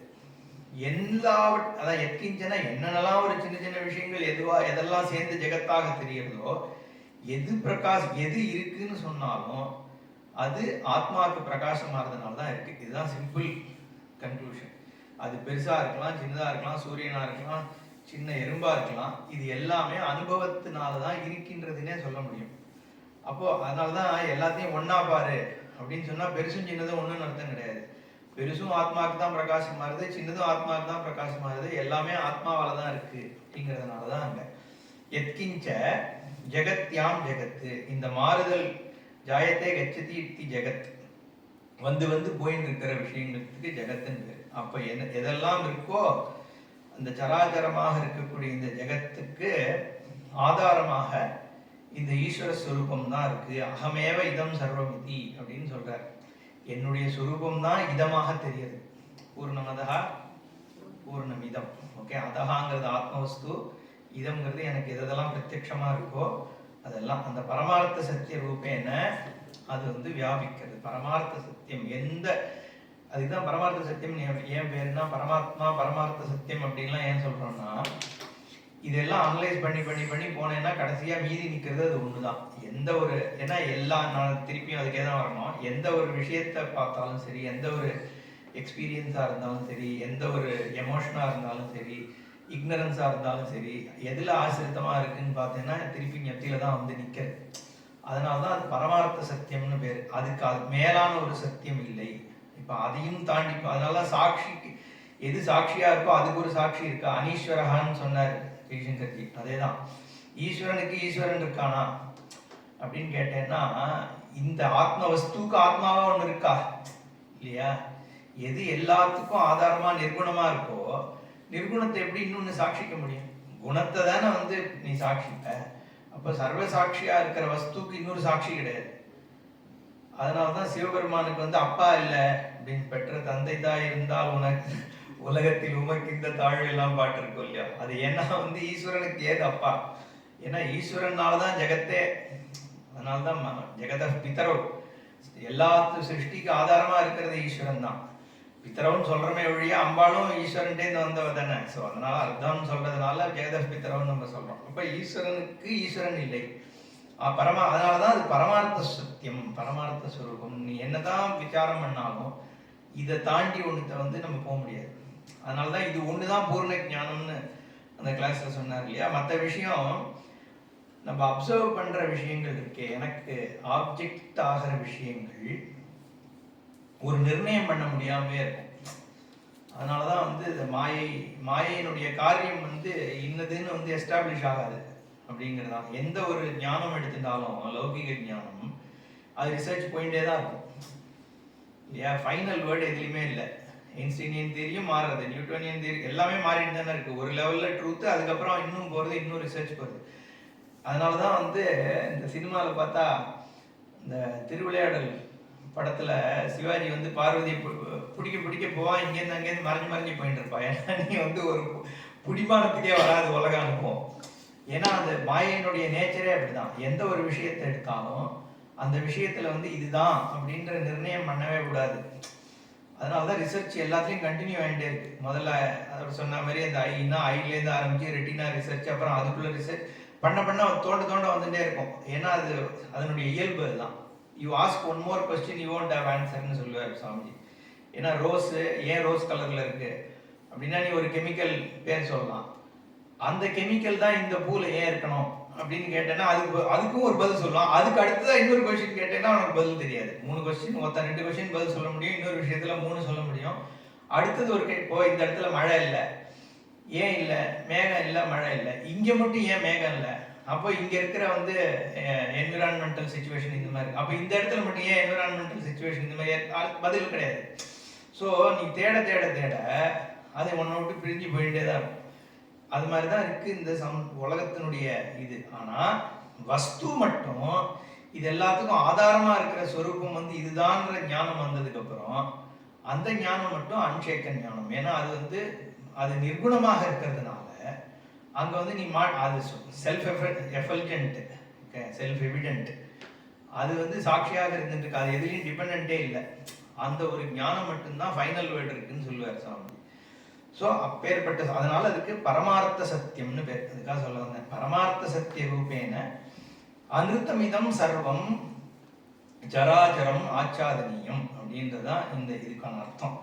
அதான் எத்கிஞ்சனா என்னென்னலாம் ஒரு சின்ன சின்ன விஷயங்கள் எதெல்லாம் சேர்ந்து ஜெகத்தாக தெரியறதோ, எது இருக்குன்னு சொன்னாலும் அது ஆத்மாவுக்கு பிரகாசமாறதுனால தான் இருக்கு. இதுதான் சிம்பிள் கன்க்ளூஷன். அது பெருசா இருக்கலாம், சின்னதா இருக்கலாம், சூரியனா இருக்கலாம், சின்ன எறும்பா இருக்கலாம், இது எல்லாமே அனுபவத்தினாலதான் இருக்கின்றதுன்னே சொல்ல முடியும். அப்போ அதனாலதான் எல்லாத்தையும் ஒன்னா பாரு அப்படின்னு சொன்னா பெருசும் சின்னதும் ஒண்ணுன்னு அர்த்தம் கிடையாது. பெருசும் ஆத்மாவுக்கு தான் பிரகாசம் மாறுது, சின்னதும் ஆத்மாவுக்கு தான் பிரகாசம் மாறுது, எல்லாமே ஆத்மாவால தான் இருக்கு. அப்படிங்கிறதுனாலதான் அங்க எத்கிஞ்ச ஜெகத்யாம் ஜெகத்து, இந்த மாறுதல் ஜாயத்தே கச்சதி இத்தி ஜெகத், வந்து போயின்னு இருக்கிற விஷயங்களுக்கு ஜெகத்துன்னு பேரு. அப்ப எதெல்லாம் இருக்கோ அந்த சராச்சரமாக இருக்கக்கூடிய இந்த ஜெகத்துக்கு ஆதாரமாக இந்த ஈஸ்வர ஸ்வரூபம் தான் இருக்கு. அகமேவ இதம் சர்வமிதி அப்படின்னு சொல்றார். என்னுடைய சுரூபம் தான் இதமாக தெரியுது. பூர்ணமதா பூர்ணமிதம். ஓகே, அதகாங்கிறது ஆத்மவஸ்து, இதம்ங்கிறது எனக்கு எதெல்லாம் பிரத்யட்சமா இருக்கோ அதெல்லாம் அந்த பரமார்த்த சத்திய ரூபேன அது வியாபிக்கிறது. பரமார்த்த சத்தியம் அதுதான் பரமார்த்த சத்தியம். ஏன் பேருன்னா பரமாத்மா பரமார்த்த சத்தியம் அப்படின்லாம் ஏன் சொல்றோம்னா, இதெல்லாம் அனலைஸ் பண்ணி போனேன்னா கடைசியா மீதி நிக்கிறது அது ஒண்ணுதான். ஏன்னா நான் திருப்பியும் அதுக்கே தான் வரணும். எந்த ஒரு விஷயத்தை பார்த்தாலும் சரி, எந்த ஒரு எக்ஸ்பீரியன்ஸா இருந்தாலும் சரி, எந்த ஒரு எமோஷனா இருந்தாலும் சரி, இக்னரன்ஸா இருந்தாலும் சரி, எதுல ஆசிரித்தமா இருக்குன்னு பார்த்தேன்னா திருப்பி ஞப்தியில தான் நிக்கிறது. அதனாலதான் அது பரமார்த்த சத்தியம்னு பேரு. அதுக்கு மேலான ஒரு சத்தியம் இல்லை. இப்ப அதையும் தாண்டி அதனாலதான் சாட்சிக்கு எது சாட்சியா இருக்கோ அதுக்கு ஒரு சாட்சி இருக்கா. அனீஸ்வரகான்னு சொன்னார் ஜெய்சங்கர்ஜி. அதேதான், ஈஸ்வரனுக்கு ஈஸ்வரன் இருக்கானா அப்படின்னு கேட்டேன்னா, இந்த ஆத்ம வஸ்துக்கு ஆத்மாவா ஒண்ணு இருக்கா இல்லையா? எது எல்லாத்துக்கும் ஆதாரமா நிர்குணமா இருக்கோ, நிர்குணத்தை எப்படி இன்னொன்னு சாட்சிக்க முடியும்? குணத்தை தானே நீ சாட்சிப்ப. அப்ப சர்வ சாட்சியா இருக்கிற வஸ்துக்கு இன்னொரு சாட்சி கிடையாது. அதனாலதான் சிவபெருமானுக்கு அப்பா இல்லை அப்படின்னு, பெற்ற தந்தை தான் இருந்தால் உனக்கு உலகத்தில் உமக்கு இந்த தாழ்வு எல்லாம் பாட்டு இருக்கும் இல்லையா? அது ஏன்னா ஈஸ்வரனுக்கு ஏது அப்பா? ஏன்னா ஈஸ்வரனாலதான் ஜெகத்தே. அதனால்தான் ஜெகத பிதரோ, எல்லா சிருஷ்டிக்கு ஆதாரமா இருக்கிறது ஈஸ்வரன் தான். பித்தரவன் சொல்றமே ஒழிய அம்பாலும் ஈஸ்வரன்டே வந்தவ தானே. ஸோ அதனால அர்த்தம் சொல்றதுனால ஜெகத பித்தரவன் நம்ம சொல்றோம். அப்ப ஈஸ்வரனுக்கு ஈஸ்வரன் இல்லை. அதனாலதான் அது பரமார்த்த சத்தியம், பரமார்த்த ஸ்வரூபம். நீ என்னதான் விசாரம் பண்ணாலும் இதை தாண்டி ஒண்ணுத்த நம்ம போக முடியாது. அதனாலதான் இது ஒண்ணுதான் பூர்ண ஞானம்னு அந்த கிளாஸ்ல சொன்னார் இல்லையா? மற்ற விஷயம் நம்ம அப்சர்வ் பண்ற விஷயங்கள் இருக்கே, எனக்கு ஆப்ஜெக்ட் ஆகிற விஷயங்கள் ஒரு நிர்ணயம் பண்ண முடியாமவே இருக்கும். அதனாலதான் இந்த மாயையினுடைய காரியம் இன்னதுன்னு எஸ்டாப்ளிஷ் ஆகாது அப்படிங்கிறதான். எந்த ஒரு ஞானம் எடுத்துட்டாலும் லௌகிக ஞானம் அது ரிசர்ச் போயிட்டே தான் இருக்கும். இல்லையா? ஃபைனல் வேர்டு எதுலையுமே இல்லை. ஐன்ஸ்டீனியன் தியரியும் மாறுறது, நியூட்டனியன் தியரி எல்லாமே மாறிட்டு தானே இருக்குது. ஒரு லெவலில் ட்ரூத்து, அதுக்கப்புறம் இன்னும் போகிறது, இன்னும் ரிசர்ச் போகிறது. அதனால தான் வந்து இந்த சினிமாவில் பார்த்தா இந்த திருவிளையாடல் படத்தில் சிவாஜி வந்து பார்வதியை பிடிக்க போவான், இங்கேருந்து அங்கேருந்து மறைஞ்சு போயிட்டு இருப்பான். ஏன்னா நீ வந்து ஒரு புடிமானத்துக்கே வராது உலக அனுபவம். ஏன்னா அந்த மாயையினுடைய நேச்சரே அப்படிதான். எந்த ஒரு விஷயத்தை எடுத்தாலும் அந்த விஷயத்துல வந்து இதுதான் அப்படின்ற நிர்ணயம் பண்ணவே கூடாது. அதனாலதான் ரிசர்ச் எல்லாத்துலயும் கண்டினியூ ஆகிட்டே இருக்கு. முதல்ல அவர் சொன்ன மாதிரி அந்த ஐலேருந்து ஆரம்பிச்சு ரெட்டினா ரிசர்ச், அப்புறம் அதுக்குள்ள ரிசர்ச் பண்ண தோண்ட வந்துட்டே இருக்கும். ஏன்னா அது அதனுடைய இயல்பு அதுதான். You ask one more question, you won't have ஆன்சர்னு சொல்லுவார் சாமிஜி. ஏன்னா ரோஸ் ஏன் ரோஸ் கலர்ல இருக்கு அப்படின்னா நீ ஒரு கெமிக்கல் பேர் சொல்லலாம். அந்த கெமிக்கல் தான் இந்த பூல ஏன் இருக்கணும் அப்படின்னு கேட்டேன்னா அதுக்கும் ஒரு பதில் சொல்லலாம். அதுக்கு அடுத்ததான் இன்னொரு கொஸ்டின் கேட்டேன்னா உனக்கு பதில் தெரியாது. 3 கொஸ்டின், ஒருத்தர் 2 கொஸ்டின் பதில் சொல்ல முடியும், இன்னொரு விஷயத்துல 3 சொல்ல முடியும். அடுத்தது ஒரு இப்போ இந்த இடத்துல மழை இல்லை, ஏன் இல்லை? மேகம் இல்லை, மழை இல்லை. இங்க மட்டும் ஏன் மேகம் இல்லை? அப்போ இங்க இருக்கிற வந்து என்விரான்மெண்டல் சிச்சுவேஷன் இந்த மாதிரி. அப்போ இந்த இடத்துல மட்டும் ஏன் என்விரான்மெண்டல் சிச்சுவேஷன் இந்த மாதிரி? பதில் கிடையாது. ஸோ நீ தேட தேட தேட அதை உன்னை விட்டு பிரிஞ்சு போயிட்டே தான் இருக்கும். அது மாதிரி தான் இருக்கு இந்த உலகத்தினுடைய இது. ஆனா வஸ்து மட்டும் இது எல்லாத்துக்கும் ஆதாரமா இருக்கிற ஸ்வரூபம் வந்து இதுதான்ற ஞானம் வந்ததுக்கு அப்புறம் அந்த ஞானம் மட்டும் அன்ஷேக்கன் ஞானம். ஏன்னா அது வந்து அது நிர்குணமாக இருக்கிறதுனால அங்க வந்து நீ அது செல்ஃப் எஃபல்ஜென்ட், செல்ஃப் எவிடென்ட். அது வந்து சாட்சியாக இருந்துட்டு அது எதுலையும் டிபெண்டே இல்லை. அந்த ஒரு ஞானம் மட்டும்தான் ஃபைனல் வேர்டு இருக்குன்னு சொல்லுவார் சாமி. ஸோ அப்பேற்பட்ட அதனால அதுக்கு பரமார்த்த சத்தியம்னு பேர். அதுக்காக சொல்ல வந்தேன். பரமார்த்த சத்திய ரூபேன அனிருத்தமிதம் சர்வம் ஜராஜரம் ஆச்சாதனியம் அப்படின்றதான் இந்த இதுக்கான அர்த்தம்.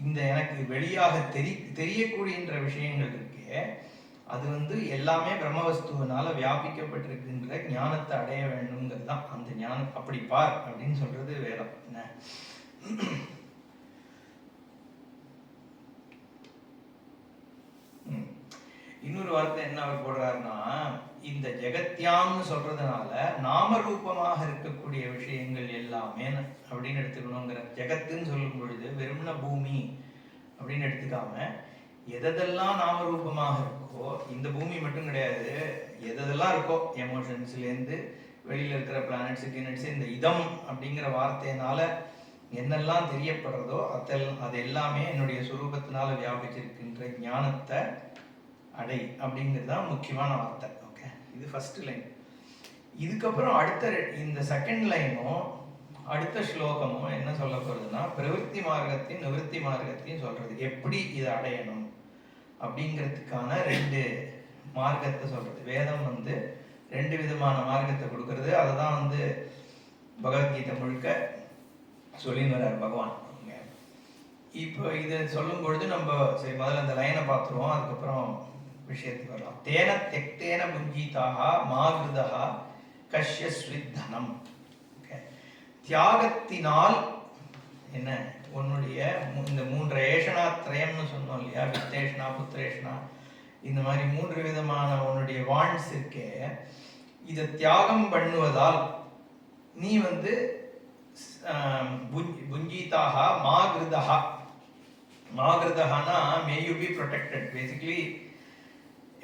இந்த எனக்கு வெளியாக தெரியக்கூடியன்ற விஷயங்கள் இருக்கே, அது வந்து எல்லாமே பிரம்மவஸ்துவனால வியாபிக்கப்பட்டிருக்குன்ற ஞானத்தை அடைய வேண்டும்ங்கிறது தான். அந்த ஞானம் அப்படி பார் அப்படின்னு சொல்றது வேதம். என்ன இன்னொரு வார்த்தை என்ன அவர் போடுறாருன்னா, இந்த ஜெகத்யாம்னு சொல்றதுனால நாம ரூபமாக இருக்கக்கூடிய விஷயங்கள் எல்லாமே அப்படின்னு எடுத்துக்கணுங்கிற. ஜெகத்துன்னு சொல்லும் பொழுது வெறும்ன பூமி அப்படின்னு எடுத்துக்காம எதெல்லாம் நாம ரூபமாக இருக்கோ, இந்த பூமி மட்டும் கிடையாது, எதெல்லாம் இருக்கோ எமோஷன்ஸ்லேருந்து வெளியில இருக்கிற பிளானட்ஸ் கினட்ஸ், இந்த இதம் அப்படிங்கிற வார்த்தையினால என்னெல்லாம் தெரியப்படுறதோ அது எல்லாமே என்னுடைய சுரூபத்தினால வியாபிச்சிருக்கின்ற ஞானத்தை அடை அப்படிங்கிறது தான் முக்கியமான வார்த்தை. ஓகே, இது ஃபர்ஸ்ட் லைன். இதுக்கப்புறம் அடுத்த இந்த செகண்ட் லைனும் அடுத்த ஸ்லோகமும் என்ன சொல்ல போறதுன்னா, பிரவருத்தி மார்க்கத்தையும் நிவர்த்தி மார்க்கத்தையும் சொல்றது. எப்படி இதை அடையணும் அப்படிங்கிறதுக்கான 2 மார்க்கத்தை சொல்றது. வேதம் வந்து 2 விதமான மார்க்கத்தை கொடுக்கறது. அதை தான் வந்து பகவத்கீதை முழுக்க சொல்லின்னு வர்றார் பகவான். இப்போ இதை சொல்லும் பொழுது நம்ம சரி முதல்ல அந்த லைனை பார்த்துருவோம், அதுக்கப்புறம் விஷயத்துக்கு வரலாம். தேன தெக்தேன புஞ்சீதாக மாகிருதா கஷ்யஸ்வித்தனம். தியாகத்தினால் என்ன உன்னுடைய இந்த 3 ஏஷனாத்ரயம்னு சொன்னோம் இல்லையா? வித்தேஷனா, புத்திரேஷனா, இந்த மாதிரி 3 விதமான உன்னுடைய வாண்ட்ஸ் இருக்கே, இதை தியாகம் பண்ணுவதால் நீ வந்து புஞ்சீதாக மாகிருதா. மாகிருதஹானா may you be protected. Basically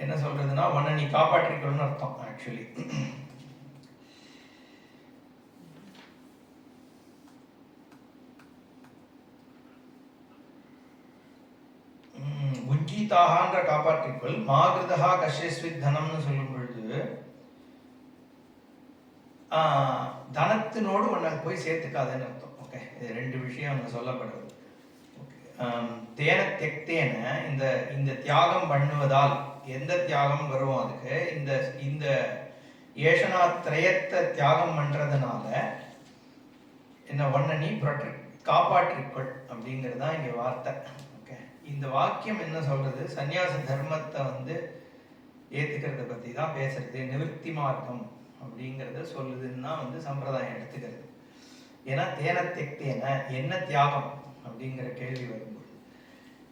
என்ன சொல்றதுன்னா உன்னை நீ காப்பாற்றிக்கணும்னு அர்த்தம். ஆக்சுவலி புஞ்சீதாகன்ற காப்பாற்றிக்கொள். மாகிருதா கஷ்யஸ்வித் தனம்னு சொல்லும் பொழுது தனத்தினோடு உன்னை போய் சேர்த்துக்காதுன்னு அர்த்தம். ஓகே, இது 2 விஷயம் அங்க சொல்லப்படுறது. தேன தெக்தேன இந்த தியாகம் பண்ணுவதால், எந்த தியாகம் வரும் அதுக்கு, இந்த ஏஷனாத்ரயத்தை தியாகம் பண்றதுனால என்ன ஒன்ன நீ காப்பாற்றிக்கொள் அப்படிங்கிறது தான் இங்க வார்த்தை. ஓகே, இந்த வாக்கியம் என்ன சொல்றது? சந்நியாச தர்மத்தை வந்து ஏத்துக்கிறத பத்தி தான் பேசுறது. நிவர்த்தி மார்க்கம் அப்படிங்கிறத சொல்லுதுன்னா வந்து சம்பிரதாயம் எடுத்துக்கிறது. ஏன்னா தேன தெக்தேன என்ன தியாகம் அப்படிங்கிற கேள்வி வரும்போது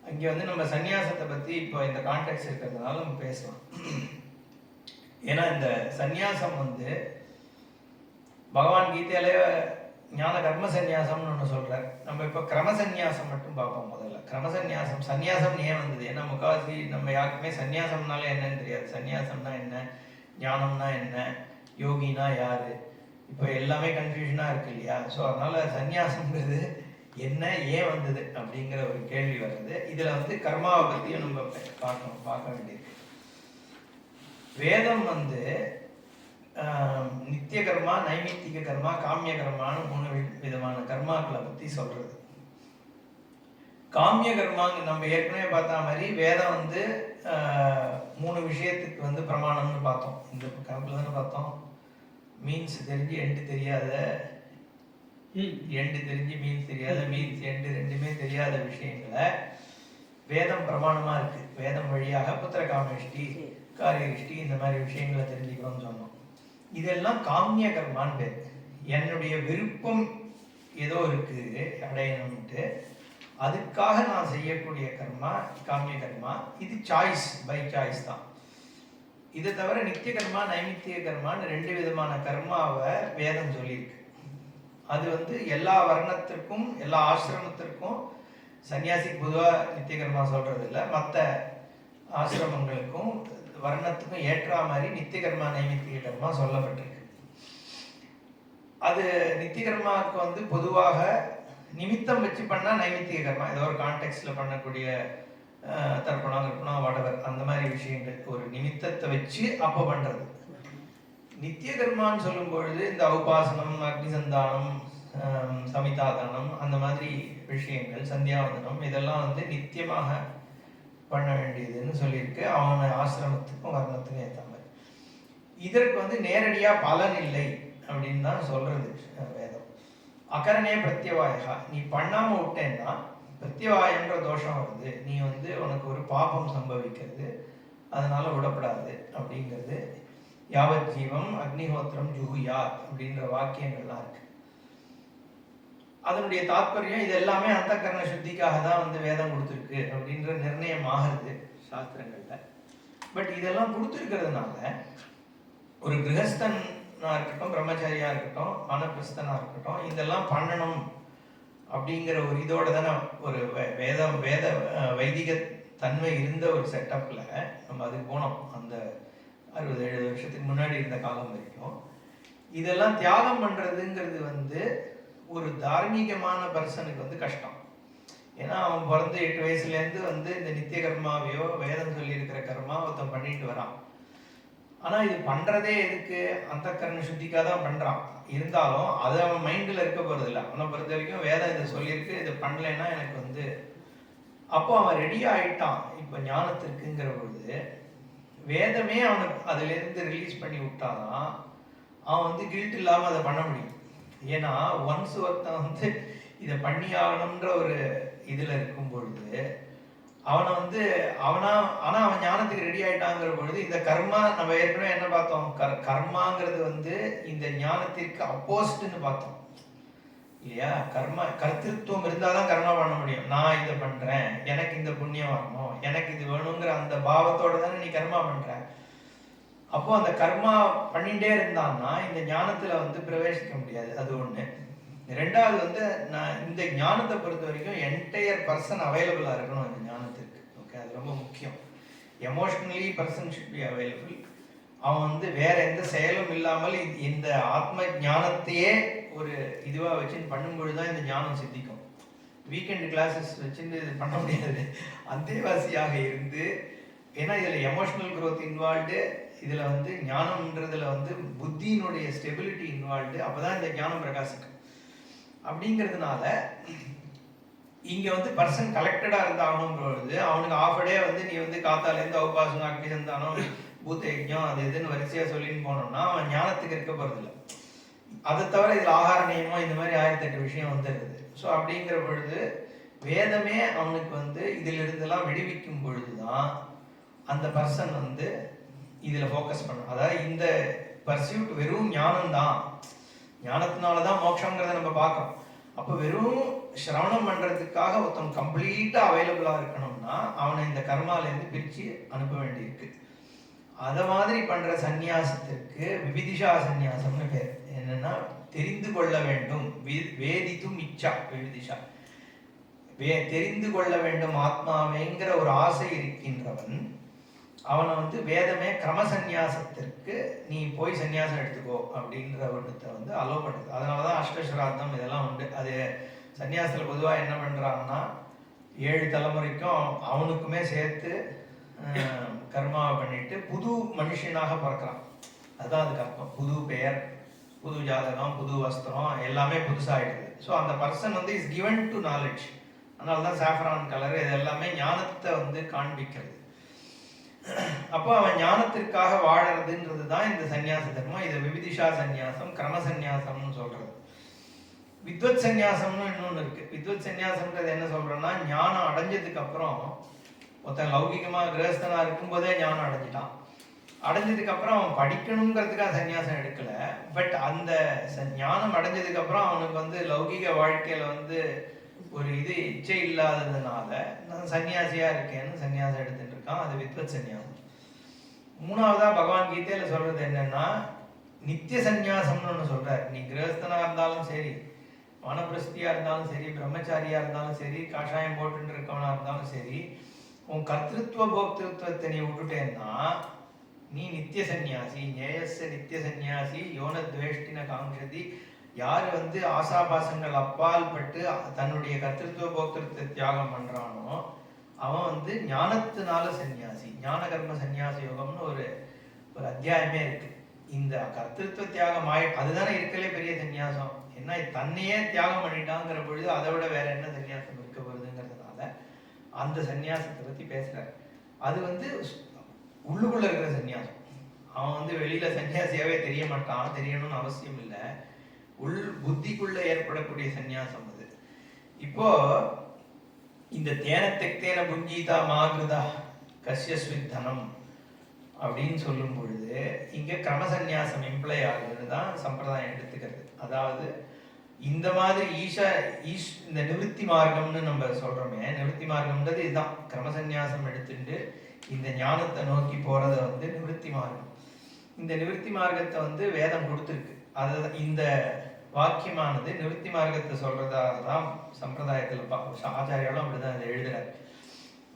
அங்கே வந்து நம்ம சந்நியாசத்தை பத்தி இப்போ இந்த கான்டெக்ட் இருக்கிறதுனால நம்ம பேசலாம். ஏன்னா இந்த சந்நியாசம் வந்து பகவான் கீதையில ஞான கர்ம சந்நியாசம்னு ஒன்று சொல்கிறார். நம்ம இப்போ கிரம சந்நியாசம் மட்டும் பார்ப்போம். முதல்ல கிரம சந்நியாசம், சந்நியாசம் ஏன் வந்தது? ஏன்னா முக்கால்வாசி நம்ம யாருக்குமே சந்நியாசம்னாலே என்னன்னு தெரியாது. சந்நியாசம்னா என்ன, ஞானம்னா என்ன, யோகினா யாரு, இப்போ எல்லாமே கன்ஃபியூஷனாக இருக்கு இல்லையா? ஸோ அதனால் சந்நியாசம்ங்கிறது என்ன, ஏன் வந்தது அப்படிங்கிற ஒரு கேள்வி வருது. இதில் வந்து கர்மாவை பற்றியும் நம்ம பார்க்க வேண்டியிருக்கு. வேதம் வந்து நித்திய கர்மா, நைமித்திக கர்மா, காமிய கர்மான்னு 3 விதமான கர்மாக்களை பற்றி சொல்றது. காமிய கர்மாங்க நம்ம ஏற்கனவே பார்த்த மாதிரி வேதம் வந்து 3 விஷயத்துக்கு வந்து பிரமாணம்னு பார்த்தோம். இந்த கணக்கில் தானே பார்த்தோம். மீன்ஸ் தெரிஞ்சு எண்டு தெரியாத, எண்டு தெரிஞ்சு மீன்ஸ் தெரியாத, மீன்ஸ் எண்டு ரெண்டுமே தெரியாத விஷயங்களை வேதம் பிரமாணமாக இருக்குது. வேதம் வழியாக புத்திர காமேஷ்டி, காரியஷ்டி இந்த மாதிரி விஷயங்களை தெரிஞ்சுக்கிறோம்னு சொன்னோம். இதெல்லாம் காமிய கர்மான்னு பேர். என்னுடைய விருப்பம் ஏதோ இருக்குது அடையணும்ட்டு, அதுக்காக நான் செய்யக்கூடிய கர்மா காமிய கர்மா. இது சாய்ஸ், பை சாய்ஸ் தான். இதை தவிர நித்திய கர்மா, நைமித்திய கர்மான்னு 2 விதமான கர்மாவை வேதம் சொல்லியிருக்கு. அது வந்து எல்லா வர்ணத்திற்கும் எல்லா ஆசிரமத்திற்கும், சன்னியாசிக்கு பொதுவாக நித்திய கர்மா சொல்றது இல்லை, மற்ற ஆசிரமங்களுக்கும் வர்ணத்துக்கும் ஏற்றா மாதிரி நித்திய கர்மா நைமித்திய கர்மா சொல்லப்பட்டிருக்கு. அது நித்திய கர்மாவுக்கு வந்து பொதுவாக நிமித்தம் வச்சு பண்ணால் நைமித்திய கர்மா, ஏதோ ஒரு கான்டெக்ட்ல பண்ணக்கூடிய தர்ப்பணம் கற்பணம் வாடவர் அந்த மாதிரி விஷயங்கள் ஒரு நிமித்தத்தை வச்சு அப்போ பண்றது. நித்திய கர்மான்னு சொல்லும் பொழுது இந்த உபாசனம், அக்னிசந்தானம், சமிதாதானம் அந்த மாதிரி விஷயங்கள், சந்தியாவந்தனம், இதெல்லாம் வந்து நித்தியமாக பண்ண வேண்டியதுன்னு சொல்லியிருக்கு. அவன ஆசிரமத்துக்கும் வர்ணத்துக்கும் ஏற்ற மாதிரி. இதற்கு வந்து நேரடியாக பலன் இல்லை அப்படின்னு தான் சொல்றது வேதம். அகரணே பிரத்யவாயா, நீ பண்ணாம விட்டேன்னா பிரத்யவாயன்ற தோஷம் வருது, நீ வந்து உனக்கு ஒரு பாபம் சம்பவிக்கிறது, அதனால விடப்படாது அப்படிங்கிறது. யாவத் ஜீவம் அக்னிஹோத்திரம் ஜுகுயாத் அப்படின்ற வாக்கியங்கள்லாம் இருக்கு. அதனுடைய தாற்பயம் இது எல்லாமே அந்த கரண சுத்திக்காக தான் வந்து வேதம் கொடுத்துருக்கு அப்படின்ற நிர்ணயம் ஆகுது சாஸ்திரங்கள்ல. பட் இதெல்லாம் கொடுத்துருக்கிறதுனால ஒரு கிரகஸ்தனா இருக்கட்டும், பிரம்மச்சாரியா இருக்கட்டும், வானப்பிரஸ்தனா இருக்கட்டும், இதெல்லாம் பண்ணணும் அப்படிங்கிற ஒரு இதோட தானே ஒரு வேத வைதிக தன்மை இருந்த ஒரு செட்டப்ல நம்ம அதுக்கு போனோம். அந்த 60-70 வருஷத்துக்கு முன்னாடி இருந்த காலம் வரைக்கும் இதெல்லாம் தியாகம் பண்றதுங்கிறது வந்து ஒரு தார்மீகமான பர்சனுக்கு வந்து கஷ்டம். ஏன்னா அவன் பிறந்து 8 வயசுலேருந்து வந்து இந்த நித்திய கர்மாவையோ வேதம் சொல்லி இருக்கிற கர்மா ஒருத்தன் பண்ணிட்டு வரான். ஆனா இது பண்றதே எதுக்கு? அந்த கரண சுத்திக்காக தான் பண்றான். இருந்தாலும் அது அவன் மைண்டில் இருக்க போறது இல்லை. அவனை பொறுத்த வரைக்கும் வேதம் இதை சொல்லியிருக்கு, இதை பண்ணலைன்னா எனக்கு வந்து, அப்போ அவன் ரெடியா ஆயிட்டான் இப்போ ஞானத்திற்குங்கிற பொழுது வேதமே அவனுக்கு அதுல இருந்து ரிலீஸ் பண்ணி விட்டாதான் அவன் வந்து கில்ட் இல்லாம அதை பண்ண முடியும். ஏன்னா ஒன்ஸ் ஒருத்தன் வந்து இதை பண்ணி ஆகணும்ன்ற ஒரு இதுல இருக்கும் பொழுது அவனை வந்து ஆனா அவன் ஞானத்துக்கு ரெடி ஆயிட்டாங்கிற பொழுது இந்த கர்மா, நம்ம ஏற்கனவே என்ன பார்த்தோம், கர்மாங்கிறது வந்து இந்த ஞானத்திற்கு அப்போசிட்னு பார்த்தோம் இல்லையா? கர்மா கர்த்திருவம் இருந்தாதான் கர்மா பண்ண முடியும். நான் இதை பண்றேன், எனக்கு இந்த புண்ணியம் வரணும், எனக்கு இது வேணுங்கிற அந்த பாவத்தோட தானே நீ கர்மா பண்ற. அப்போ அந்த கர்மா பண்ணிட்டே இருந்தான்னா இந்த ஞானத்துல வந்து பிரவேசிக்க முடியாது. அது ஒண்ணு. ரெண்டாவது வந்து நான் இந்த ஞானத்தை பொறுத்த வரைக்கும் என்டையர் பர்சன் அவைலபிளா இருக்கணும் இந்த ஞானத்திற்கு. ஓகே, அது ரொம்ப முக்கியம். Emotionally person should be available. அவன் வந்து வேற எந்த செயலும் இல்லாமல் இந்த ஆத்ம ஞானத்தையே ஒரு இதுவா வச்சுன்னு பண்ணும்பொழுது தான் இந்த ஞானம் சித்திக்கும். வீக்கெண்டு கிளாஸஸ் வச்சுன்னு இது பண்ண முடியாது. அந்தேவாசியாக இருந்து, ஏன்னா இதில் எமோஷனல் க்ரோத் இன்வால்வ்டு, இதில் வந்து ஞானம்ன்றதுல வந்து புத்தியினுடைய ஸ்டெபிலிட்டி இன்வால்வ்டு. அப்போதான் இந்த ஞானம் பிரகாசிக்கும். அப்படிங்கிறதுனால இங்கே வந்து பர்சன் கலெக்டடாக இருந்தாகணும் பொழுது அவனுக்கு ஆஃபடே வந்து நீ வந்து காத்தாலேருந்து உபாசனம், அக்னி சந்தானம், பூத்த யஜ்ஞம், அது எதுன்னு வரிசையாக சொல்லின்னு போனோம்னா அவன் ஞானத்துக்கு இருக்க போகிறதில்ல. அதை தவிர இதில் ஆகார நியமம் இந்த மாதிரி 1008 விஷயம் வந்துடுது. ஸோ அப்படிங்கிற பொழுது வேதமே அவனுக்கு வந்து இதிலிருந்தெல்லாம் விடுவிக்கும் பொழுது தான் அந்த பர்சன் வந்து இதில் ஃபோக்கஸ் பண்ணும். அதாவது இந்த பர்சியூட் வெறும் ஞானம்தான், ஞானத்தினால தான் மோட்சங்கிறத நம்ம பார்க்கணும். அப்போ வெறும் சிரவணம் பண்ணுறதுக்காக ஒருத்தன் கம்ப்ளீட்டாக அவைலபிளாக இருக்கணும்னா அவனை இந்த கர்மாலேருந்து பிரித்து அனுப்ப வேண்டியிருக்கு. அதை மாதிரி பண்ணுற சந்நியாசத்திற்கு விவிதிஷா சந்நியாசம்னு பேர். என்னென்னா தெரிந்து கொள்ள வேண்டும். வேதித்தும் இச்சா விவிதிஷா, தெரிந்து கொள்ள வேண்டும் ஆத்மாவேங்கிற ஒரு ஆசை இருக்கின்றவன் அவனை வந்து வேதமே கிரமசந்நியாசத்திற்கு நீ போய் சந்நியாசம் எடுத்துக்கோ அப்படின்ற ஒன்றத்தை வந்து அலோ பண்ணுது. அதனாலதான் அஷ்டஸ்ராத்தம் இதெல்லாம் உண்டு. அது சன்னியாசத்தில் பொதுவாக என்ன பண்றாங்கன்னா 7 தலைமுறைக்கும் அவனுக்குமே சேர்த்து கர்மாவை பண்ணிட்டு புது மனுஷனாக பிறக்கிறான். அதுதான் அதுக்கு அர்த்தம். புது பெயர், புது ஜாதகம், புது வஸ்திரம், எல்லாமே புதுசாகிடுது. ஸோ அந்த பர்சன் வந்து இஸ் கிவன் டு நாலேஜ். அதனால தான் சாஃப்ரான் கலர் இது எல்லாமே ஞானத்தை வந்து காண்பிக்கிறது. அப்போ அவன் ஞானத்திற்காக வாழறதுன்றது தான் இந்த சந்நியாச தர்மம். இதை விவிதிஷா சந்நியாசம், கிரம சந்நியாசம்னு சொல்றது. வித்வத் சந்நியாசம்னு இன்னொன்று இருக்கு. வித்வத் சந்நியாசம்ன்றது என்ன சொல்றோம்னா, ஞானம் அடைஞ்சதுக்கு அப்புறம் ஒருத்தன் லௌகிகமா கிரகஸ்தனா இருக்கும்போதே ஞானம் அடைஞ்சிட்டான். அடைஞ்சதுக்கு அப்புறம் அவன் படிக்கணுங்கிறதுக்காக சன்னியாசம் எடுக்கல. பட் அந்த ஞானம் அடைஞ்சதுக்கு அப்புறம் அவனுக்கு வந்து லௌகிக வாழ்க்கையில வந்து ஒரு இது இச்சை இல்லாததுனால நான் சன்னியாசியா இருக்கேன்னு சன்னியாசம் எடுத்துட்டு இருக்கான். அது வித்வத் சன்னியாசம். மூணாவதா பகவான் கீதையில சொல்றது என்னன்னா, நித்திய சந்நியாசம்னு ஒன்று சொல்றாரு. நீ கிரகஸ்தனா இருந்தாலும் சரி, வானப்பிரஸ்தியா இருந்தாலும் சரி, பிரம்மச்சாரியா இருந்தாலும் சரி, காஷாயம் போட்டு இருக்கவனா இருந்தாலும் சரி, உன் கர்த்திருவ போக்திருத்துவத்தை நீ விட்டுட்டேன்னா நீ நித்திய சந்நியாசி. ஞேயஸ் நித்திய சந்நியாசி யோன துவேஷ்டின காங்ஷதி. யாரு வந்து ஆசாபாசங்கள் அப்பால் பட்டு தன்னுடைய கர்த்திருவ போக்திருத்த தியாகம் பண்றானோ அவன் வந்து ஞானத்தினால சன்னியாசி. ஞான கர்ம சந்நியாச யோகம்னு ஒரு அத்தியாயமே இருக்கு. இந்த கர்த்திருவ தியாகம் அதுதானே இருக்கலே பெரிய சந்நியாசம். என்ன தன்னையே தியாகம் பண்ணிட்டாங்கிற பொழுது அதை விட வேற என்ன சன்னியாசம் இருக்க வருதுங்கிறதுனால அந்த சன்னியாசத்தை பத்தி பேசுறாரு. அது வந்து உள்ளுக்குள்ள இருக்கிற சன்னியாசம். அவன் வந்து வெளியில சன்னியாசியாவே தெரிய மாட்டான், தெரியணும்னு அவசியம் இல்லை. உள் புத்திக்குள்ள ஏற்படக்கூடிய சன்னியாசம் அது. இப்போ இந்த தேன தெக்தேன புஞ்சீதா மாகிருதா கஷ்யஸ்வித் தனம் அப்படின்னு சொல்லும் பொழுது இங்க கிரமசந்நியாசம் இம்ப்ளை ஆகுதுன்னு தான் சம்பிரதாயம் எடுத்துக்கிறது. அதாவது இந்த மாதிரி இந்த நிவர்த்தி மார்க்கம்னு நம்ம சொல்றோமே, நிவர்த்தி மார்க்கம்ன்றது இதுதான். கிரமசந்நியாசம் எடுத்துட்டு இந்த ஞானத்தை நோக்கி போறத வந்து நிவர்த்தி மார்க்கம். இந்த நிவர்த்தி மார்க்கத்தை வந்து வேதம் கொடுத்துருக்கு. அது இந்த வாக்கியமானது நிவர்த்தி மார்க்கத்தை சொல்றதாக தான் சம்பிரதாயத்தில் ஆச்சாரியாலும் அப்படிதான் அதை எழுதுறாரு.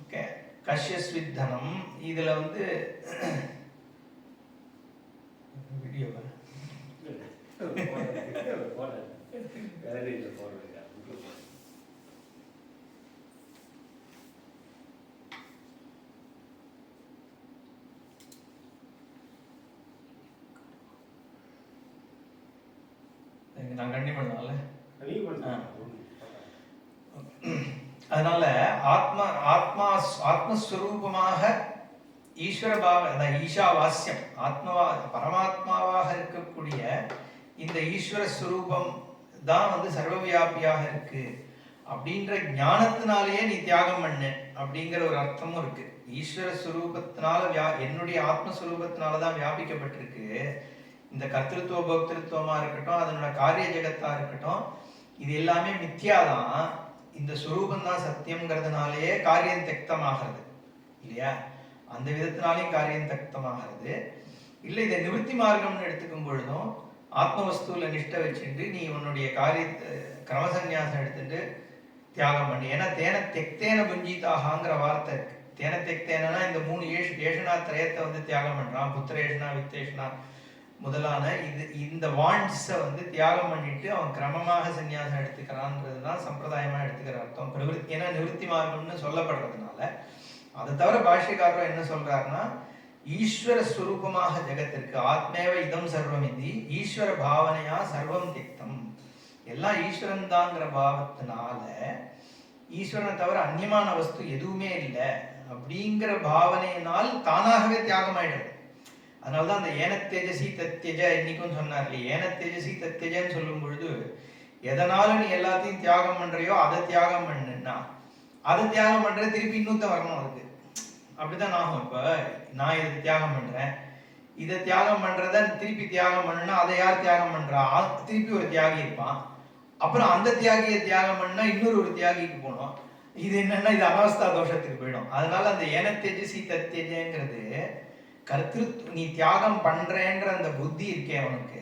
ஓகே, கஷ்யஸ்வித் தனம். இதுல வந்து வீடியோ நான் கண்டிப்பா பண்ணல. அதனால ஆத்மஸ்வரூபமாக ஈஸ்வர பாவ ஈஷாவாஸ்யம் பரமாத்மாவாக இருக்கக்கூடிய இந்த ஈஸ்வர ஸ்வரூபம் தான் வந்து சர்வவியாபியாக இருக்கு அப்படின்ற ஞானத்தினாலேயே நீ தியாகம் பண்ணு அப்படிங்கிற ஒரு அர்த்தமும் இருக்கு. ஈஸ்வர ஸ்வரூபத்தினால என்னுடைய ஆத்மஸ்வரூபத்தினாலதான் வியாபிக்கப்பட்டிருக்கு. இந்த கர்த்திருவ போக்திருத்துவமா இருக்கட்டும், அதனோட காரிய ஜெகத்தா இருக்கட்டும், இது எல்லாமே மித்யாதான். இந்த சுரூபம் தான் சத்தியம்ங்கிறதுனாலேயே காரியம் தெக்தமாகிறது இல்லையா? அந்த விதத்தினாலேயும் காரியம் தெக்தமாகிறது. இல்லை, இதை நிவர்த்தி மார்க்கம்னு எடுத்துக்கும் பொழுதும் ஆத்மவஸ்துல நிஷ்டை வச்சுட்டு நீ உன்னுடைய காரியத்தை கிரமசந்நியாசம் எடுத்துட்டு தியாகம் பண்ணி. ஏன்னா தேன தெக்தேன புஞ்சிதாகாங்கிற வார்த்தை இருக்கு. தேன தெக்தேனா இந்த 3 ஏஷனா திரயத்தை வந்து தியாகம் பண்றான். புத்திரேஷனா, வித்தேஷனா முதலான இந்த வாண்ட்ஸை வந்து தியாகம் பண்ணிட்டு அவன் கிரமமாக சன்னியாசம் எடுத்துக்கிறான்ன்றது தான் சம்பிரதாயமா எடுத்துக்கிற அர்த்தம். பிரவருத்தி, ஏன்னா நிவர்த்தி மார்க்கம்னு சொல்லப்படுறதுனால. அதை தவிர பாஷ்யக்காரர் என்ன சொல்றாருன்னா, ஈஸ்வர ஸ்வரூபமாக ஜெகத்திற்கு ஆத்மேவ இதம் சர்வம் இது ஈஸ்வர பாவனையா சர்வம் திக்தம். எல்லாம் ஈஸ்வரன் தாங்கிற பாவத்தினால ஈஸ்வரனை தவிர அந்நியமான வஸ்து எதுவுமே இல்லை அப்படிங்கிற பாவனையினால் தானாகவே தியாகம் ஆயிடுறது. அதனாலதான் அந்த ஏன தேஜசி தத்யஜ இன்னைக்கும் சொன்னார் இல்லையா? ஏன தேஜசி தத்யஜன்னு சொல்லும் பொழுது எதனால நீ எல்லாத்தையும் தியாகம் பண்றியோ அதை தியாகம் பண்ணுன்னா அதை தியாகம் பண்றது திருப்பி இன்னொருத்த வரணும். அதுக்கு அப்படிதான் ஆகும். இப்ப நான் இதை தியாகம் பண்றேன், இதை தியாகம் பண்றத திருப்பி தியாகம் பண்ணுனா அதை யார் தியாகம் பண்றா? திருப்பி ஒரு தியாகி இருப்பான். அப்புறம் அந்த தியாகியை தியாகம் பண்ணா இன்னொரு தியாகிக்கு போனோம். இது என்னன்னா இது அனவஸ்தா தோஷத்துக்கு போயிடும். அதனால அந்த ஏன தேஜசி தத்யஜங்கிறது நீ தியாகம் பண்றேன்ற அந்த புத்தி இருக்கே அவனுக்கு,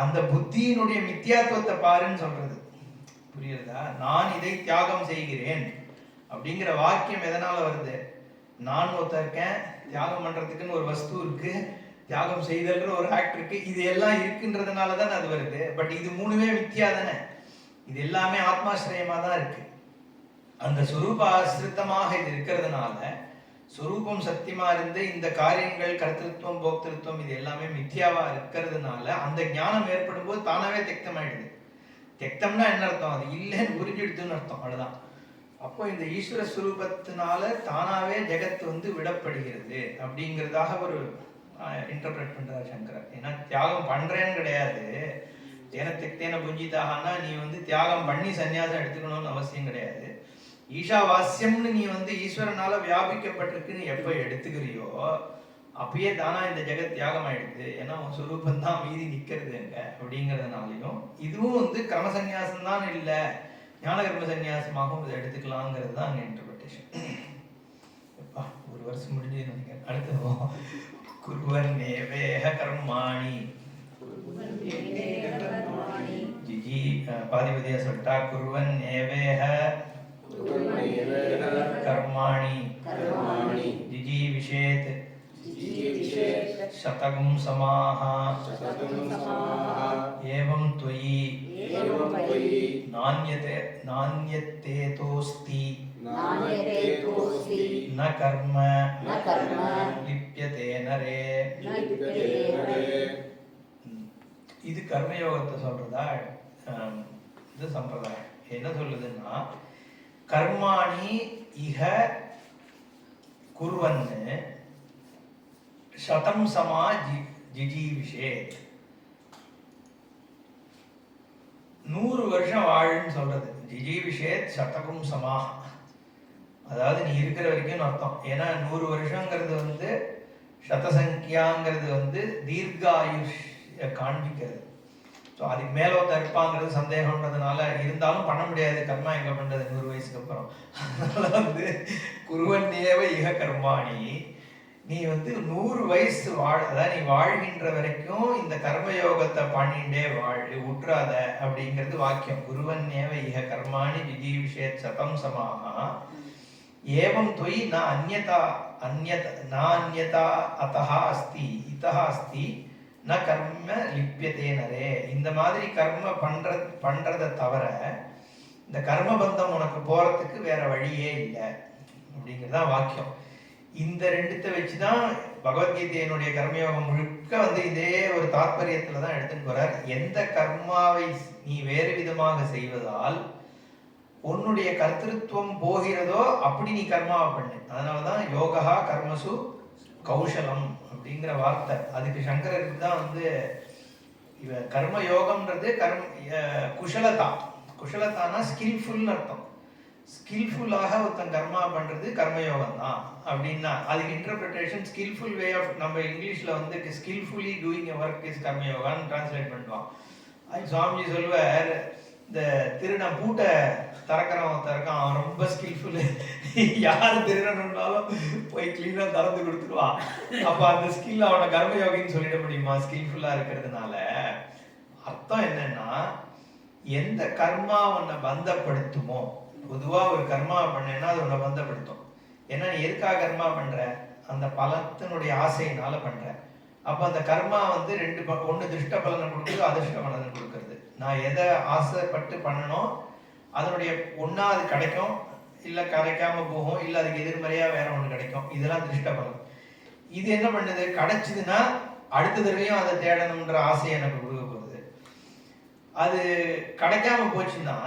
அந்த புத்தியினுடைய மித்தியாத்துவத்தை பாருன்னு சொல்றது. புரியுறதா? நான் இதை தியாகம் செய்கிறேன் அப்படிங்கிற வாக்கியம் எதனால வருது? நான் ஒருத்தர் இருக்கேன், தியாகம் பண்றதுக்குன்னு ஒரு வஸ்து இருக்கு, தியாகம் செய்தல்ன்ற ஒரு ஆக்ட் இருக்கு, இது எல்லாம் இருக்குன்றதுனால தானே அது வருது. பட் இது மூணுமே மித்தியா தானே, இது எல்லாமே ஆத்மாசிரயமா தான் இருக்கு. அந்த சுரூப ஆசிரித்தமாக இது இருக்கிறதுனால, சுரூபம் சத்தியமா இருந்து இந்த காரியங்கள் கர்த்திருவம் போக்திருத்துவம் இது எல்லாமே மித்தியாவா இருக்கிறதுனால அந்த ஞானம் ஏற்படும் போது தானாவே தியக்தம் ஆயிடுது. தியக்தம்னா என்ன அர்த்தம்? அது இல்லைன்னு புரிஞ்சுடுதுன்னு அர்த்தம், அவ்வளவுதான். அப்போ இந்த ஈஸ்வர சுரூபத்தினால தானாவே ஜெகத் வந்து விடப்படுகிறது அப்படிங்கிறதாக ஒரு இன்டர்பிரட் பண்றார் சங்கரர். ஏன்னா தியாகம் பண்றேன்னு கிடையாது, தேன தியக்தேன புஞ்சிதாகனா நீ வந்து தியாகம் பண்ணி சன்னியாசம் எடுத்துக்கணும்னு அவசியம் கிடையாது. ஈஷாவாஸ்யம்னு நீ வந்து ஈஸ்வரனால வியாபிக்கப்பட்டிருக்குன்னு எப்ப எடுத்துக்கிறியோ அப்பயே தானா இந்த ஜெகத் தியாகம் ஆயிடுது. ஏன்னா உன் சுரூபம் தான் மீதி நிக்கிறது அங்க அப்படிங்கிறதுனாலையும் இதுவும் வந்து கர்ம சந்நியாசம் தான் இல்லை, ஞான கர்ம சந்நியாசமாகவும் இதை எடுத்துக்கலாங்கிறது தான் அங்கே இன்டர்பிரேஷன். ஒரு வருஷம் முடிஞ்சு நினைக்கிறேன். அடுத்தது குர்வன்னேவேஹ கர்மாணி ஜிஜி பாதிபதியா சொல்லிட்டா. குர்வன்னேவேஹ கர்மாணி ஜிஜீவிஷேத் शतगुं समाः एवं त्वयि नान्यतेतोऽस्ति न कर्म लिप्यते नरे. இது கர்மயோகத்தை சொல்றதா? இது சம்பிரதாயம் என்ன சொல்லுதுன்னா, கர்மாணி இஹ குர்வன்னு சதம் சமா ஜிஜீவிஷேத். 100 வருஷம் வாழுன்னு சொல்றது. ஜிஜீவிஷேத் சதகும் சமா, அதாவது நீ இருக்கிற வரைக்கும் அர்த்தம். ஏன்னா 100 வருஷங்கிறது வந்து சதசங்கியாங்கிறது வந்து தீர்காயுஷ் காண்பிக்கிறது. ஸோ அதுக்கு மேல ஒருத்தர் இருப்பாங்கிறது சந்தேகம்ன்றதுனால இருந்தாலும் பண்ண முடியாது. கர்மா எங்க பண்றது 100 வயசுக்கு அப்புறம்? அதனால வந்து குருவன்னேவ இக கர்மாணி, நீ வந்து 100 வயசு அதாவது நீ வாழ்கின்ற வரைக்கும் இந்த கர்மயோகத்தை பண்ணிண்டே உற்றாத அப்படிங்கிறது வாக்கியம். குருவன்னேவ இக கர்மாணி ஜிஜீவிஷேத் சதம் சமாஹா ஏவம் தொய் ந அன்யதா அதஹ அஸ்தி இதஹ அஸ்தி ந கர்ம லிப்யதே நரே. இந்த மாதிரி கர்ம பண்றதை தவிர இந்த கர்மபந்தம் உனக்கு போறதுக்கு வேற வழியே இல்லை அப்படிங்கிறதான் வாக்கியம். இந்த ரெண்டுத்தை வச்சுதான் பகவத்கீதையினுடைய கர்மயோகம் முழுக்க வந்து இதே ஒரு தாற்பயத்துல தான் எடுத்துட்டு போறார். எந்த கர்மாவை நீ வேறு விதமாக செய்வதால் உன்னுடைய கர்த்திருவம் போகிறதோ அப்படி நீ கர்மாவை பண்ணு. அதனாலதான் யோகா கர்மசு கௌசலம் அப்படிங்கிற வார்த்தை. அதுக்கு சங்கரருக்கு தான் வந்து கர்ம யோகம்ன்றது குஷலதா. குஷலதானா ஸ்கில்ஃபுல்னு அர்த்தம். ஸ்கில்ஃபுல்லாக ஒருத்தன் கர்மா பண்றது கர்மயோகம் தான் அப்படின்னா அதுக்கு இன்டர்பிரிட்டேஷன் ஸ்கில்ஃபுல் வே ஆஃப், நம்ம இங்கிலீஷ்ல வந்து skilfully doing a work is கர்மயோகான்னு டிரான்ஸ்லேட் பண்ணுவான். அது சுவாமிஜி சொல்லுவார், இந்த திருடன் பூட்டை திறக்கிறவன் ஒருத்தன் இருக்கான், அவன் ரொம்ப ஸ்கில்ஃபுல்லு, யார் திருடணும்னாலும் போய் கிளீனா திறந்து கொடுத்துருவான். அப்ப அந்த ஸ்கில் அவனை கர்மயோகின்னு சொல்லிட முடியுமா ஸ்கில்ஃபுல்லா இருக்கிறதுனால? அர்த்தம் என்னன்னா, எந்த கர்மா உன்னை பந்தப்படுத்துமோ, பொதுவா ஒரு கர்மா பண்ணேன்னா அது உன்னை பந்தப்படுத்தும். ஏன்னா நீ எதுக்காக கர்மா பண்ற? அந்த பலத்தினுடைய ஆசையினால பண்ற. அப்ப அந்த கர்மா வந்து ஒண்ணு திருஷ்ட பலனை கொடுக்குது, அதிர்ஷ்ட பலனை கொடுக்கறது. நான் எதை ஆசைப்பட்டு பண்ணணும் அதனுடைய ஒன்னா அது கிடைக்கும், இல்ல கிடைக்காம போகும், இல்ல அதுக்கு எதிர்மறையா வேற ஒண்ணு கிடைக்கும். இதெல்லாம் திருஷ்ட பலன். இது என்ன பண்ணுது? கிடைச்சதுன்னா அடுத்த தடவையும் அதை தேடணும்ன்ற ஆசையை எனக்கு கொடுக்க போகுது. அது கிடைக்காம போச்சுன்னா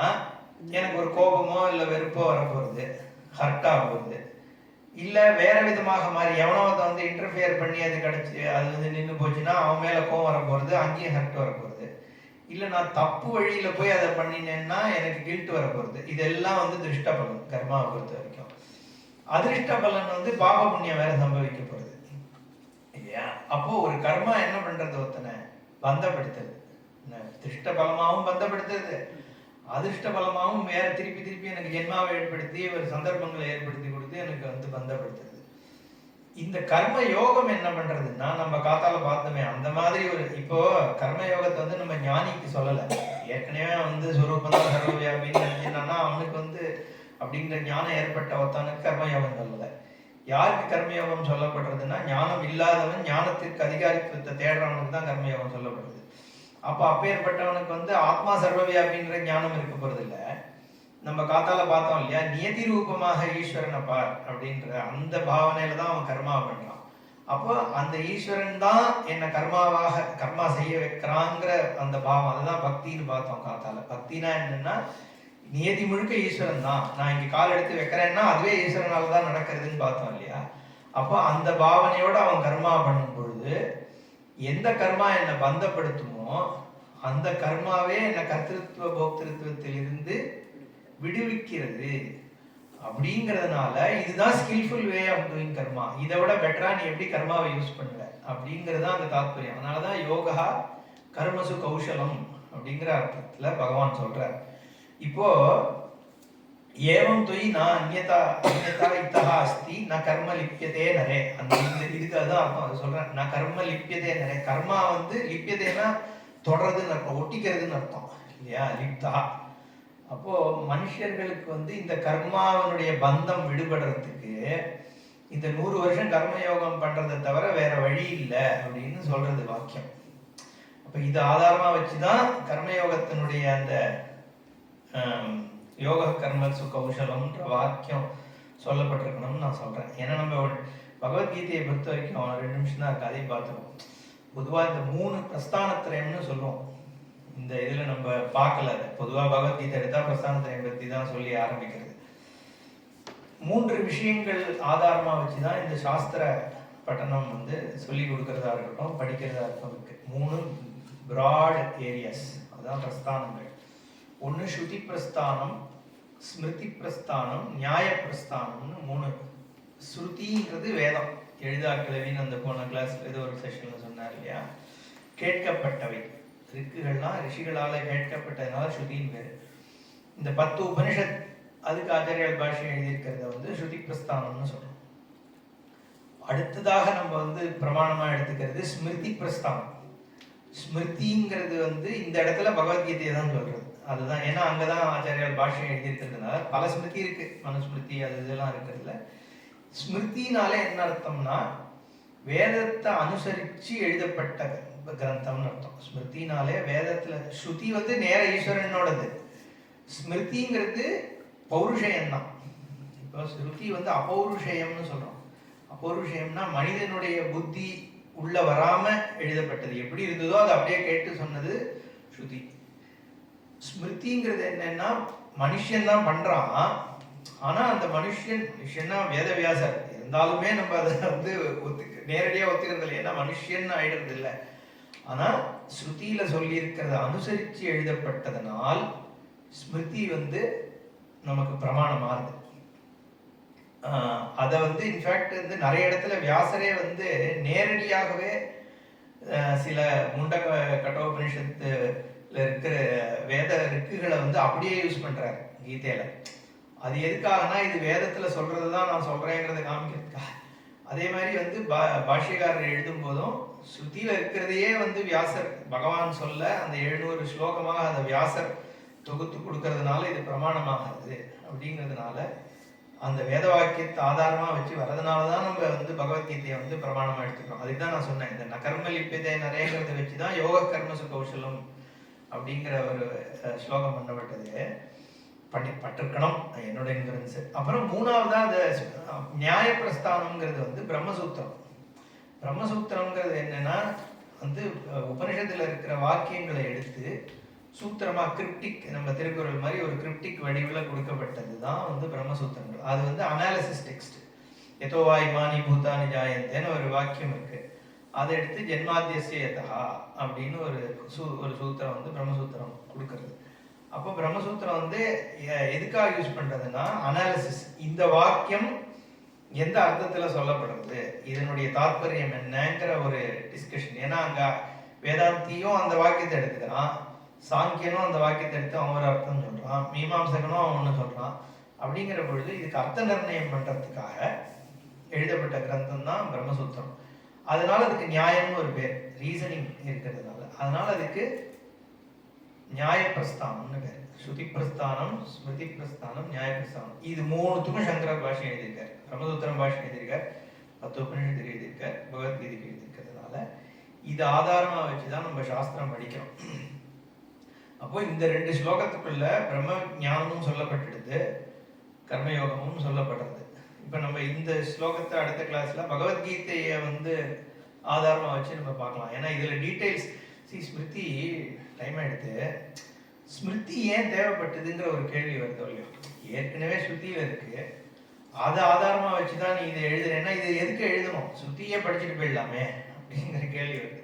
எனக்கு ஒரு கோபமோ இல்ல வெறுப்போ வரப்போறது, ஹர்ட் ஆக போகுது. இல்ல வேற விதமாக மாறி எவனோ அதை வந்து இன்டர்ஃபியர் பண்ணி அது கிடைச்சி அது வந்து நின்று போச்சுன்னா அவன் மேல கோவம் வரப்போறது, அங்கேயும் ஹர்ட் வரப்போறது. இல்ல நான் தப்பு வழியில போய் அதை பண்ணினேன்னா எனக்கு கில்ட் வரப்போறது. இதெல்லாம் வந்து திருஷ்ட பலன் கர்மாவை பொறுத்த வரைக்கும். அதிர்ஷ்ட பலன் வந்து பாப புண்ணியம் வேற சம்பவிக்க போறது இல்லையா? அப்போ ஒரு கர்மா என்ன பண்றது? ஒருத்தனை பந்தப்படுத்துறது. திருஷ்ட பலமாகவும் பந்தப்படுத்துறது, அதிர்ஷ்ட பலமாகவும் வேற திருப்பி திருப்பி எனக்கு ஜென்மாவை ஏற்படுத்தி ஒரு சந்தர்ப்பங்களை ஏற்படுத்தி கொடுத்து எனக்கு வந்து பந்தப்படுத்துறது. இந்த கர்ம யோகம் என்ன பண்றதுன்னா, நம்ம காத்தால பார்த்தோமே அந்த மாதிரி ஒரு இப்போ கர்ம யோகத்தை வந்து நம்ம ஞானிக்கு சொல்லல. ஏற்கனவே வந்து சொரூபந்தான் சர்வவியாபின்னு நினைச்சானா அவனுக்கு வந்து அப்படிங்கிற ஞானம் ஏற்பட்ட ஒருத்தனுக்கு கர்மயோகம் சொல்லல. யாருக்கு கர்மயோகம் சொல்லப்படுறதுன்னா, ஞானம் இல்லாதவன் ஞானத்திற்கு அதிகாரித்துவத்தை தேடுறவனுக்கு தான் கர்மயோகம் சொல்லப்படுது. அப்போ அப்பேற்பட்டவனுக்கு வந்து ஆத்மா சர்வவியாபின்ற ஞானம் இருக்க போறது இல்லை. நம்ம காத்தால பார்த்தோம் இல்லையா, நியதி ரூபமாக ஈஸ்வரனை பார் அப்படின்ற அந்த பாவனையில தான் அவன் கர்மா பண்றான். அப்போ அந்த ஈஸ்வரன் தான் என்னை கர்மா செய்ய வைக்கிறாங்கிற அந்த பாவம், அதுதான் பக்தின்னு பார்த்தோம் காத்தால. பக்தினா என்னன்னா, நியதி முழுக்க ஈஸ்வரன் தான், நான் இங்க கால் எடுத்து வைக்கிறேன்னா அதுவே ஈஸ்வரனால தான் நடக்கிறதுன்னு பார்த்தோம் இல்லையா. அப்போ அந்த பாவனையோட அவன் கர்மா பண்ணும் பொழுது எந்த கர்மா என்னை பந்தப்படுத்துமோ அந்த கர்மாவே என்னை கர்த்திருத்துவ போக்திருத்துவத்திலிருந்து விடுவிக்கிறது. அப்படிங்கிறதுனால இதுதான் ஸ்கில்ஃபுல் வே ஆஃப் டூயிங் கர்மா. இதை விட பெட்டரா நீ எப்படி கர்மாவை யூஸ் பண்ணுவ அப்படிங்கிறது தான் அந்த தாத்பரியம். அதனாலதான் யோகா கர்மசு கௌசலம் அப்படிங்கிற அர்த்தத்துல பகவான் சொல்றார். இப்போ ஏவம் தொய் நான் அந்யதா இத்தா அஸ்தி ந கர்ம லிப்பியதே நரே, அந்த இதுக்கு அதுதான் அர்த்தம். அது சொல்றேன், நான் கர்ம லிப்பியதே நரே. கர்மா வந்து லிப்பியதேனா தொடர்றதுன்னு அர்த்தம், ஒட்டிக்கிறதுன்னு அர்த்தம் இல்லையா, லிப்தா. அப்போ மனுஷர்களுக்கு வந்து இந்த கர்மாவனுடைய பந்தம் விடுபடுறதுக்கு இந்த 100 வருஷம் கர்மயோகம் பண்றதை தவிர வேற வழி இல்லை அப்படின்னு சொல்றது வாக்கியம். அப்ப இது ஆதாரமா வச்சுதான் கர்மயோகத்தினுடைய அந்த யோக கர்ம கௌசலம்ன்ற வாக்கியம் சொல்லப்பட்டிருக்கணும்னு நான் சொல்றேன். ஏன்னா நம்ம பகவத்கீதையை பொறுத்த வரைக்கும் 2 நிமிஷம் தான் இருக்கு, அதையும் பார்த்துருவோம். பொதுவா இந்த 3 பிரஸ்தானத்திரயம்னு சொல்லுவோம். இந்த இதுல நம்ம பார்க்கல, பொதுவா பகவத்கீதை எடுத்தா பிரஸ்தானத்திரயம் பத்தி தான் சொல்லி ஆரம்பிக்கிறது. 3 விஷயங்கள் ஆதாரமா வச்சுதான் இந்த சாஸ்திர பட்டணம் வந்து சொல்லி கொடுக்கறதா இருக்கட்டும் படிக்கிறதா இருக்கட்டும் இருக்கு. 3 பிராட் ஏரியாஸ், அதான் பிரஸ்தானங்கள். ஒன்று ஸ்ருதி பிரஸ்தானம், ஸ்மிருதி பிரஸ்தானம், நியாய பிரஸ்தானம்னு 3. ஸ்ருதிங்கிறது வேதம், எழுதாக்கிழவின்னு அந்த போன கிளாஸ் ஏதோ ஒரு செஷன்ல சொன்னார் இல்லையா, கேட்கப்பட்டவை. ரிக்குகள்லாம் ரிஷிகளால கேட்கப்பட்டதுனால ஸ்ருதின்னு பேரு. இந்த 10 உபனிஷத் அதுக்கு ஆச்சாரியால் பாஷ்யம் எழுதியிருக்கிறத வந்து ஸ்ருதி பிரஸ்தானம்னு சொல்றோம். அடுத்ததாக நம்ம வந்து பிரமாணமா எடுத்துக்கிறது ஸ்மிருதி பிரஸ்தானம். ஸ்மிருதிங்கிறது வந்து இந்த இடத்துல பகவத்கீதையை தான் சொல்றது. அதுதான், ஏன்னா அங்கதான் ஆச்சாரியால் பாஷ்யம் எழுதியிருக்கிறதுனால பல ஸ்மிருதி இருக்கு, மனுஸ்மிருதி அது இதெல்லாம் இருக்கிறதுல. ஸ்மிருதினாலே என்ன அர்த்தம்னா வேதத்தை அனுசரிச்சு எழுதப்பட்ட கிரந்தம்னு அர்த்தம். ஸ்மிருதினாலே வேதத்துல ஸ்ருதி வந்து நேர ஈஸ்வரனோடது, ஸ்மிருதிங்கிறது பௌருஷயம் தான். இப்போ ஸ்ருதி வந்து அபௌருஷயம்னு சொல்றோம். அபௌருஷயம்னா மனிதனுடைய புத்தி உள்ள வராம எழுதப்பட்டது, எப்படி இருந்ததோ அதை அப்படியே கேட்டு சொன்னது ஸ்ருதி. ஸ்மிருதிங்கிறது என்னன்னா மனுஷன் தான் பண்றான், ஆனா அந்த மனுஷன்னா வேதவியாசர் இருந்தாலுமே நம்ம அதை வந்து நேரடியா ஒத்துக்கிறது இல்லை, ஏன்னா மனுஷன் ஆயிடுறது இல்லை. ஆனா ஸ்ருதியில சொல்லி இருக்கிறத அனுசரிச்சு எழுதப்பட்டதனால் ஸ்மிருதி வந்து நமக்கு பிரமாணமாகுது. அதை வந்து இன்ஃபேக்ட் வந்து நிறைய இடத்துல வியாசரே வந்து நேரடியாகவே சில முண்டக கட்டோபனிஷத்துல இருக்கிற வேத ரிக்குகளை வந்து அப்படியே யூஸ் பண்றாரு கீதையில. அது எதுக்காகனா இது வேதத்துல சொல்றதுதான் நான் சொல்றேங்கிறத காமிக்கிறதுக்காக. அதே மாதிரி வந்து பாஷ்யக்காரர் எழுதும் போதும் ஸ்ருதியில இருக்கிறதையே வந்து வியாசர் பகவான் சொல்ல அந்த 700 ஸ்லோகமாக அந்த வியாசர் தொகுத்து கொடுக்கறதுனால இது பிரமாணமாகிறது. அப்படிங்கிறதுனால அந்த வேத வாக்கியத்தை ஆதாரமா வச்சு வர்றதுனாலதான் நம்ம வந்து பகவத்கீதையை வந்து பிரமாணமா எடுத்துக்கிறோம். அதுக்கு தான் நான் சொன்னேன், இந்த நகர்ம லிப்பியதை நிறையங்கிறத வச்சுதான் யோக கர்மசு கௌசலம் அப்படிங்கிற ஒரு ஸ்லோகம் பண்ணப்பட்டது பட்டிருக்கணும் என்னோட இன்ஃபரன்ஸ். அப்புறம் 3வதா அந்த நியாய பிரஸ்தானம்ங்கிறது வந்து பிரம்மசூத்திரம். பிரம்மசூத்திரம்ங்கிறது என்னன்னா வந்து உபனிஷத்துல இருக்கிற வாக்கியங்களை எடுத்து சூத்திரமா கிரிப்டிக், நம்ம திருக்குறள் மாதிரி ஒரு கிரிப்டிக் வடிவில் கொடுக்கப்பட்டது தான் வந்து பிரம்மசூத்திரங்கள். அது வந்து அனாலிசிஸ் டெக்ஸ்ட். எதோவா இமானி பூதானி ஜாயந்தேன்னு ஒரு வாக்கியம் இருக்கு, அதை எடுத்து ஜென்மாத்தியஸ்ய யதஹா அப்படின்னு ஒரு சூத்திரம் வந்து பிரம்மசூத்திரம் கொடுக்கறது. அப்போ பிரம்மசூத்திரம் வந்து எதுக்காக யூஸ் பண்றதுன்னா அனாலிசிஸ், இந்த வாக்கியம் எந்த அர்த்தத்துல சொல்லப்படுறது, இதனுடைய தாற்பயம் என்னங்கிற ஒரு டிஸ்கஷன். ஏன்னா அங்க வேதாந்தியும் அந்த வாக்கியத்தை எடுத்துக்கிறான், சாங்கியனும் அந்த வாக்கியத்தை எடுத்து அவன் ஒரு அர்த்தம் சொல்றான், மீமாம்சகனும் அவன் ஒன்று சொல்றான். அப்படிங்கிற பொழுது இதுக்கு அர்த்த நிர்ணயம் பண்றதுக்காக எழுதப்பட்ட கிரந்தம் தான் பிரம்மசூத்திரம். அதனால அதுக்கு நியாயம்னு ஒரு பேர், ரீசனிங் இருக்கிறதுனால. அதனால அதுக்கு நியாய பிரஸ்தானம்னு பேர். ஸ்ருதி பிரஸ்தானம், ஸ்மிருதி பிரஸ்தானம், நியாய பிரஸ்தானம். இது மூணுத்துக்கும் சங்கரர் பாஷ்யம் எழுதியிருக்கார். பிரம்மசூத்திரம் பாஷ்யம் எழுதியிருக்கார், 10 உபநிஷத்துக்கு எழுதியிருக்கார், பகவத்கீதைக்கு எழுதியிருக்கிறதுனால இது ஆதாரமா வச்சுதான் நம்ம சாஸ்திரம் படிக்கிறோம். அப்போ இந்த 2 ஸ்லோகத்துக்குள்ள பிரம்ம ஞானமும் சொல்லப்பட்டுடுது, கர்மயோகமும் சொல்லப்படுறது. இப்ப நம்ம இந்த ஸ்லோகத்தை அடுத்த கிளாஸ்ல பகவத்கீதையை ஆதாரமா வச்சு நம்ம பார்க்கலாம். ஏன்னா இதுல டீடைல்ஸ் ஸ்மிருதி டைம் எடுத்து ஸ்மிருதி ஏன் தேவைப்பட்டதுங்கிற ஒரு கேள்வி வருது இல்லையா. ஏற்கனவே ஸ்ருதியில இருக்கு, அதை ஆதாரமா வச்சுதான் நீ இதை எழுதுறேன்னா இது எதுக்கு எழுதணும், ஸ்ருதியே படிச்சுட்டு போயிடலாமே அப்படிங்கிற கேள்வி வருது.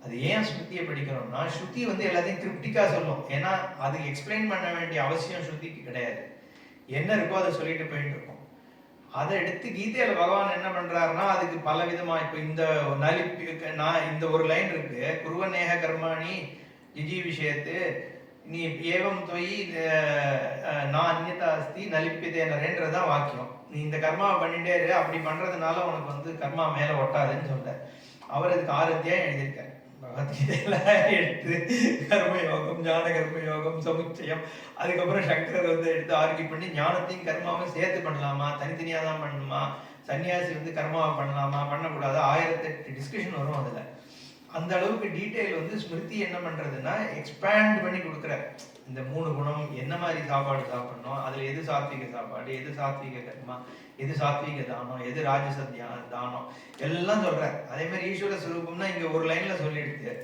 அது ஏன் ஸ்ருதியை படிக்கிறோம்னா, ஸ்ருதி எல்லாத்தையும் கிரிப்டிக்கா சொல்லும். ஏன்னா அது எக்ஸ்பிளைன் பண்ண வேண்டிய அவசியம் ஸ்ருதிக்கு கிடையாது. என்ன இருக்கோ அதை சொல்லிட்டு போயிட்டு இருக்கோம். அதை எடுத்து கீதையில பகவான் என்ன பண்றாருன்னா, அதுக்கு பல விதமா, இப்ப இந்த நான் இந்த ஒரு லைன் இருக்கு, குருவநேக கர்மாணி ஜிஜி விஷயத்து நீ ஏவம் தொய் நான் அந்நியதா அஸ்தி நலிப்பிதேனரேன்றதான் வாக்கியம். நீ இந்த கர்மாவை பண்ணிட்டே இரு, அப்படி பண்றதுனால உனக்கு கர்மா மேல ஒட்டாதுன்னு சொல்ற. அவர் அதுக்கு 6 அத்தியாயம் எழுதியிருக்காரு பகவத்கீதையில. எடுத்து கர்மயோகம், ஞான கர்மயோகம், சமுச்சயம், அதுக்கப்புறம் சங்கரர் எடுத்து ஆர்கியூ பண்ணி ஞானத்தையும் கர்மாவும் சேர்த்து பண்ணலாமா, தனித்தனியா தான் பண்ணணுமா, சன்னியாசி கர்மாவை பண்ணலாமா பண்ணக்கூடாது, 1008 டிஸ்கஷன் வரும் அதுல. அந்த அளவுக்கு டீட்டெயில் ஸ்மிருதி என்ன பண்றதுன்னா எக்ஸ்பேண்ட் பண்ணி கொடுக்குற. இந்த 3 குணம் என்ன மாதிரி சாப்பாடு சாப்பிடணும், அதுல எது சாத்விக சாப்பாடு, எது சாத்விக கர்மா, எது சாத்விக தானம், எது ராஜச தானம் எல்லாம் சொல்ற. அதே மாதிரி ஈஸ்வர ஸ்வரூபம்னா இங்க ஒரு லைன்ல சொல்லிடுது,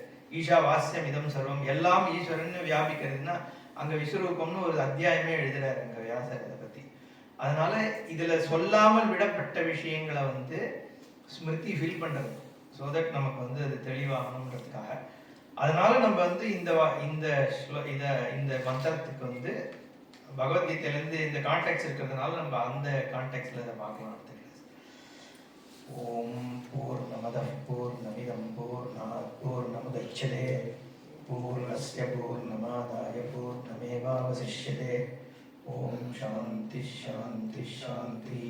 ஈஷா வாஸ்யம் இதம் சர்வம், எல்லாம் ஈஸ்வரன் வியாபிக்கிறதுனா அங்க விஸ்வரூபம்னு ஒரு அத்தியாயமே எழுதுறாரு அங்க வியாசர் இதை பத்தி. அதனால இதுல சொல்லாமல் விடப்பட்ட விஷயங்களை ஸ்மிருதி ஃபில் பண்றது, ஸோ தட் நமக்கு அது தெளிவாகணுன்றதுக்காக. அதனால நம்ம இந்த மந்திரத்துக்கு பகவத்கீதையிலேருந்து இந்த கான்டெக்ட் இருக்கிறதுனால நம்ம அந்த கான்டெக்ட்ல இதை பார்க்கலாம் அடுத்த கிளாஸ். ஓம் பூர்ணமத பூர்ணமிதம் பூர்ணாத் பூர்ணமுதச்யதே பூர்ணஸ்ய பூர்ணமாதாய பூர்ணமேவாவசிஷ்யதே. ஓம் சாந்தி சாந்தி சாந்தி.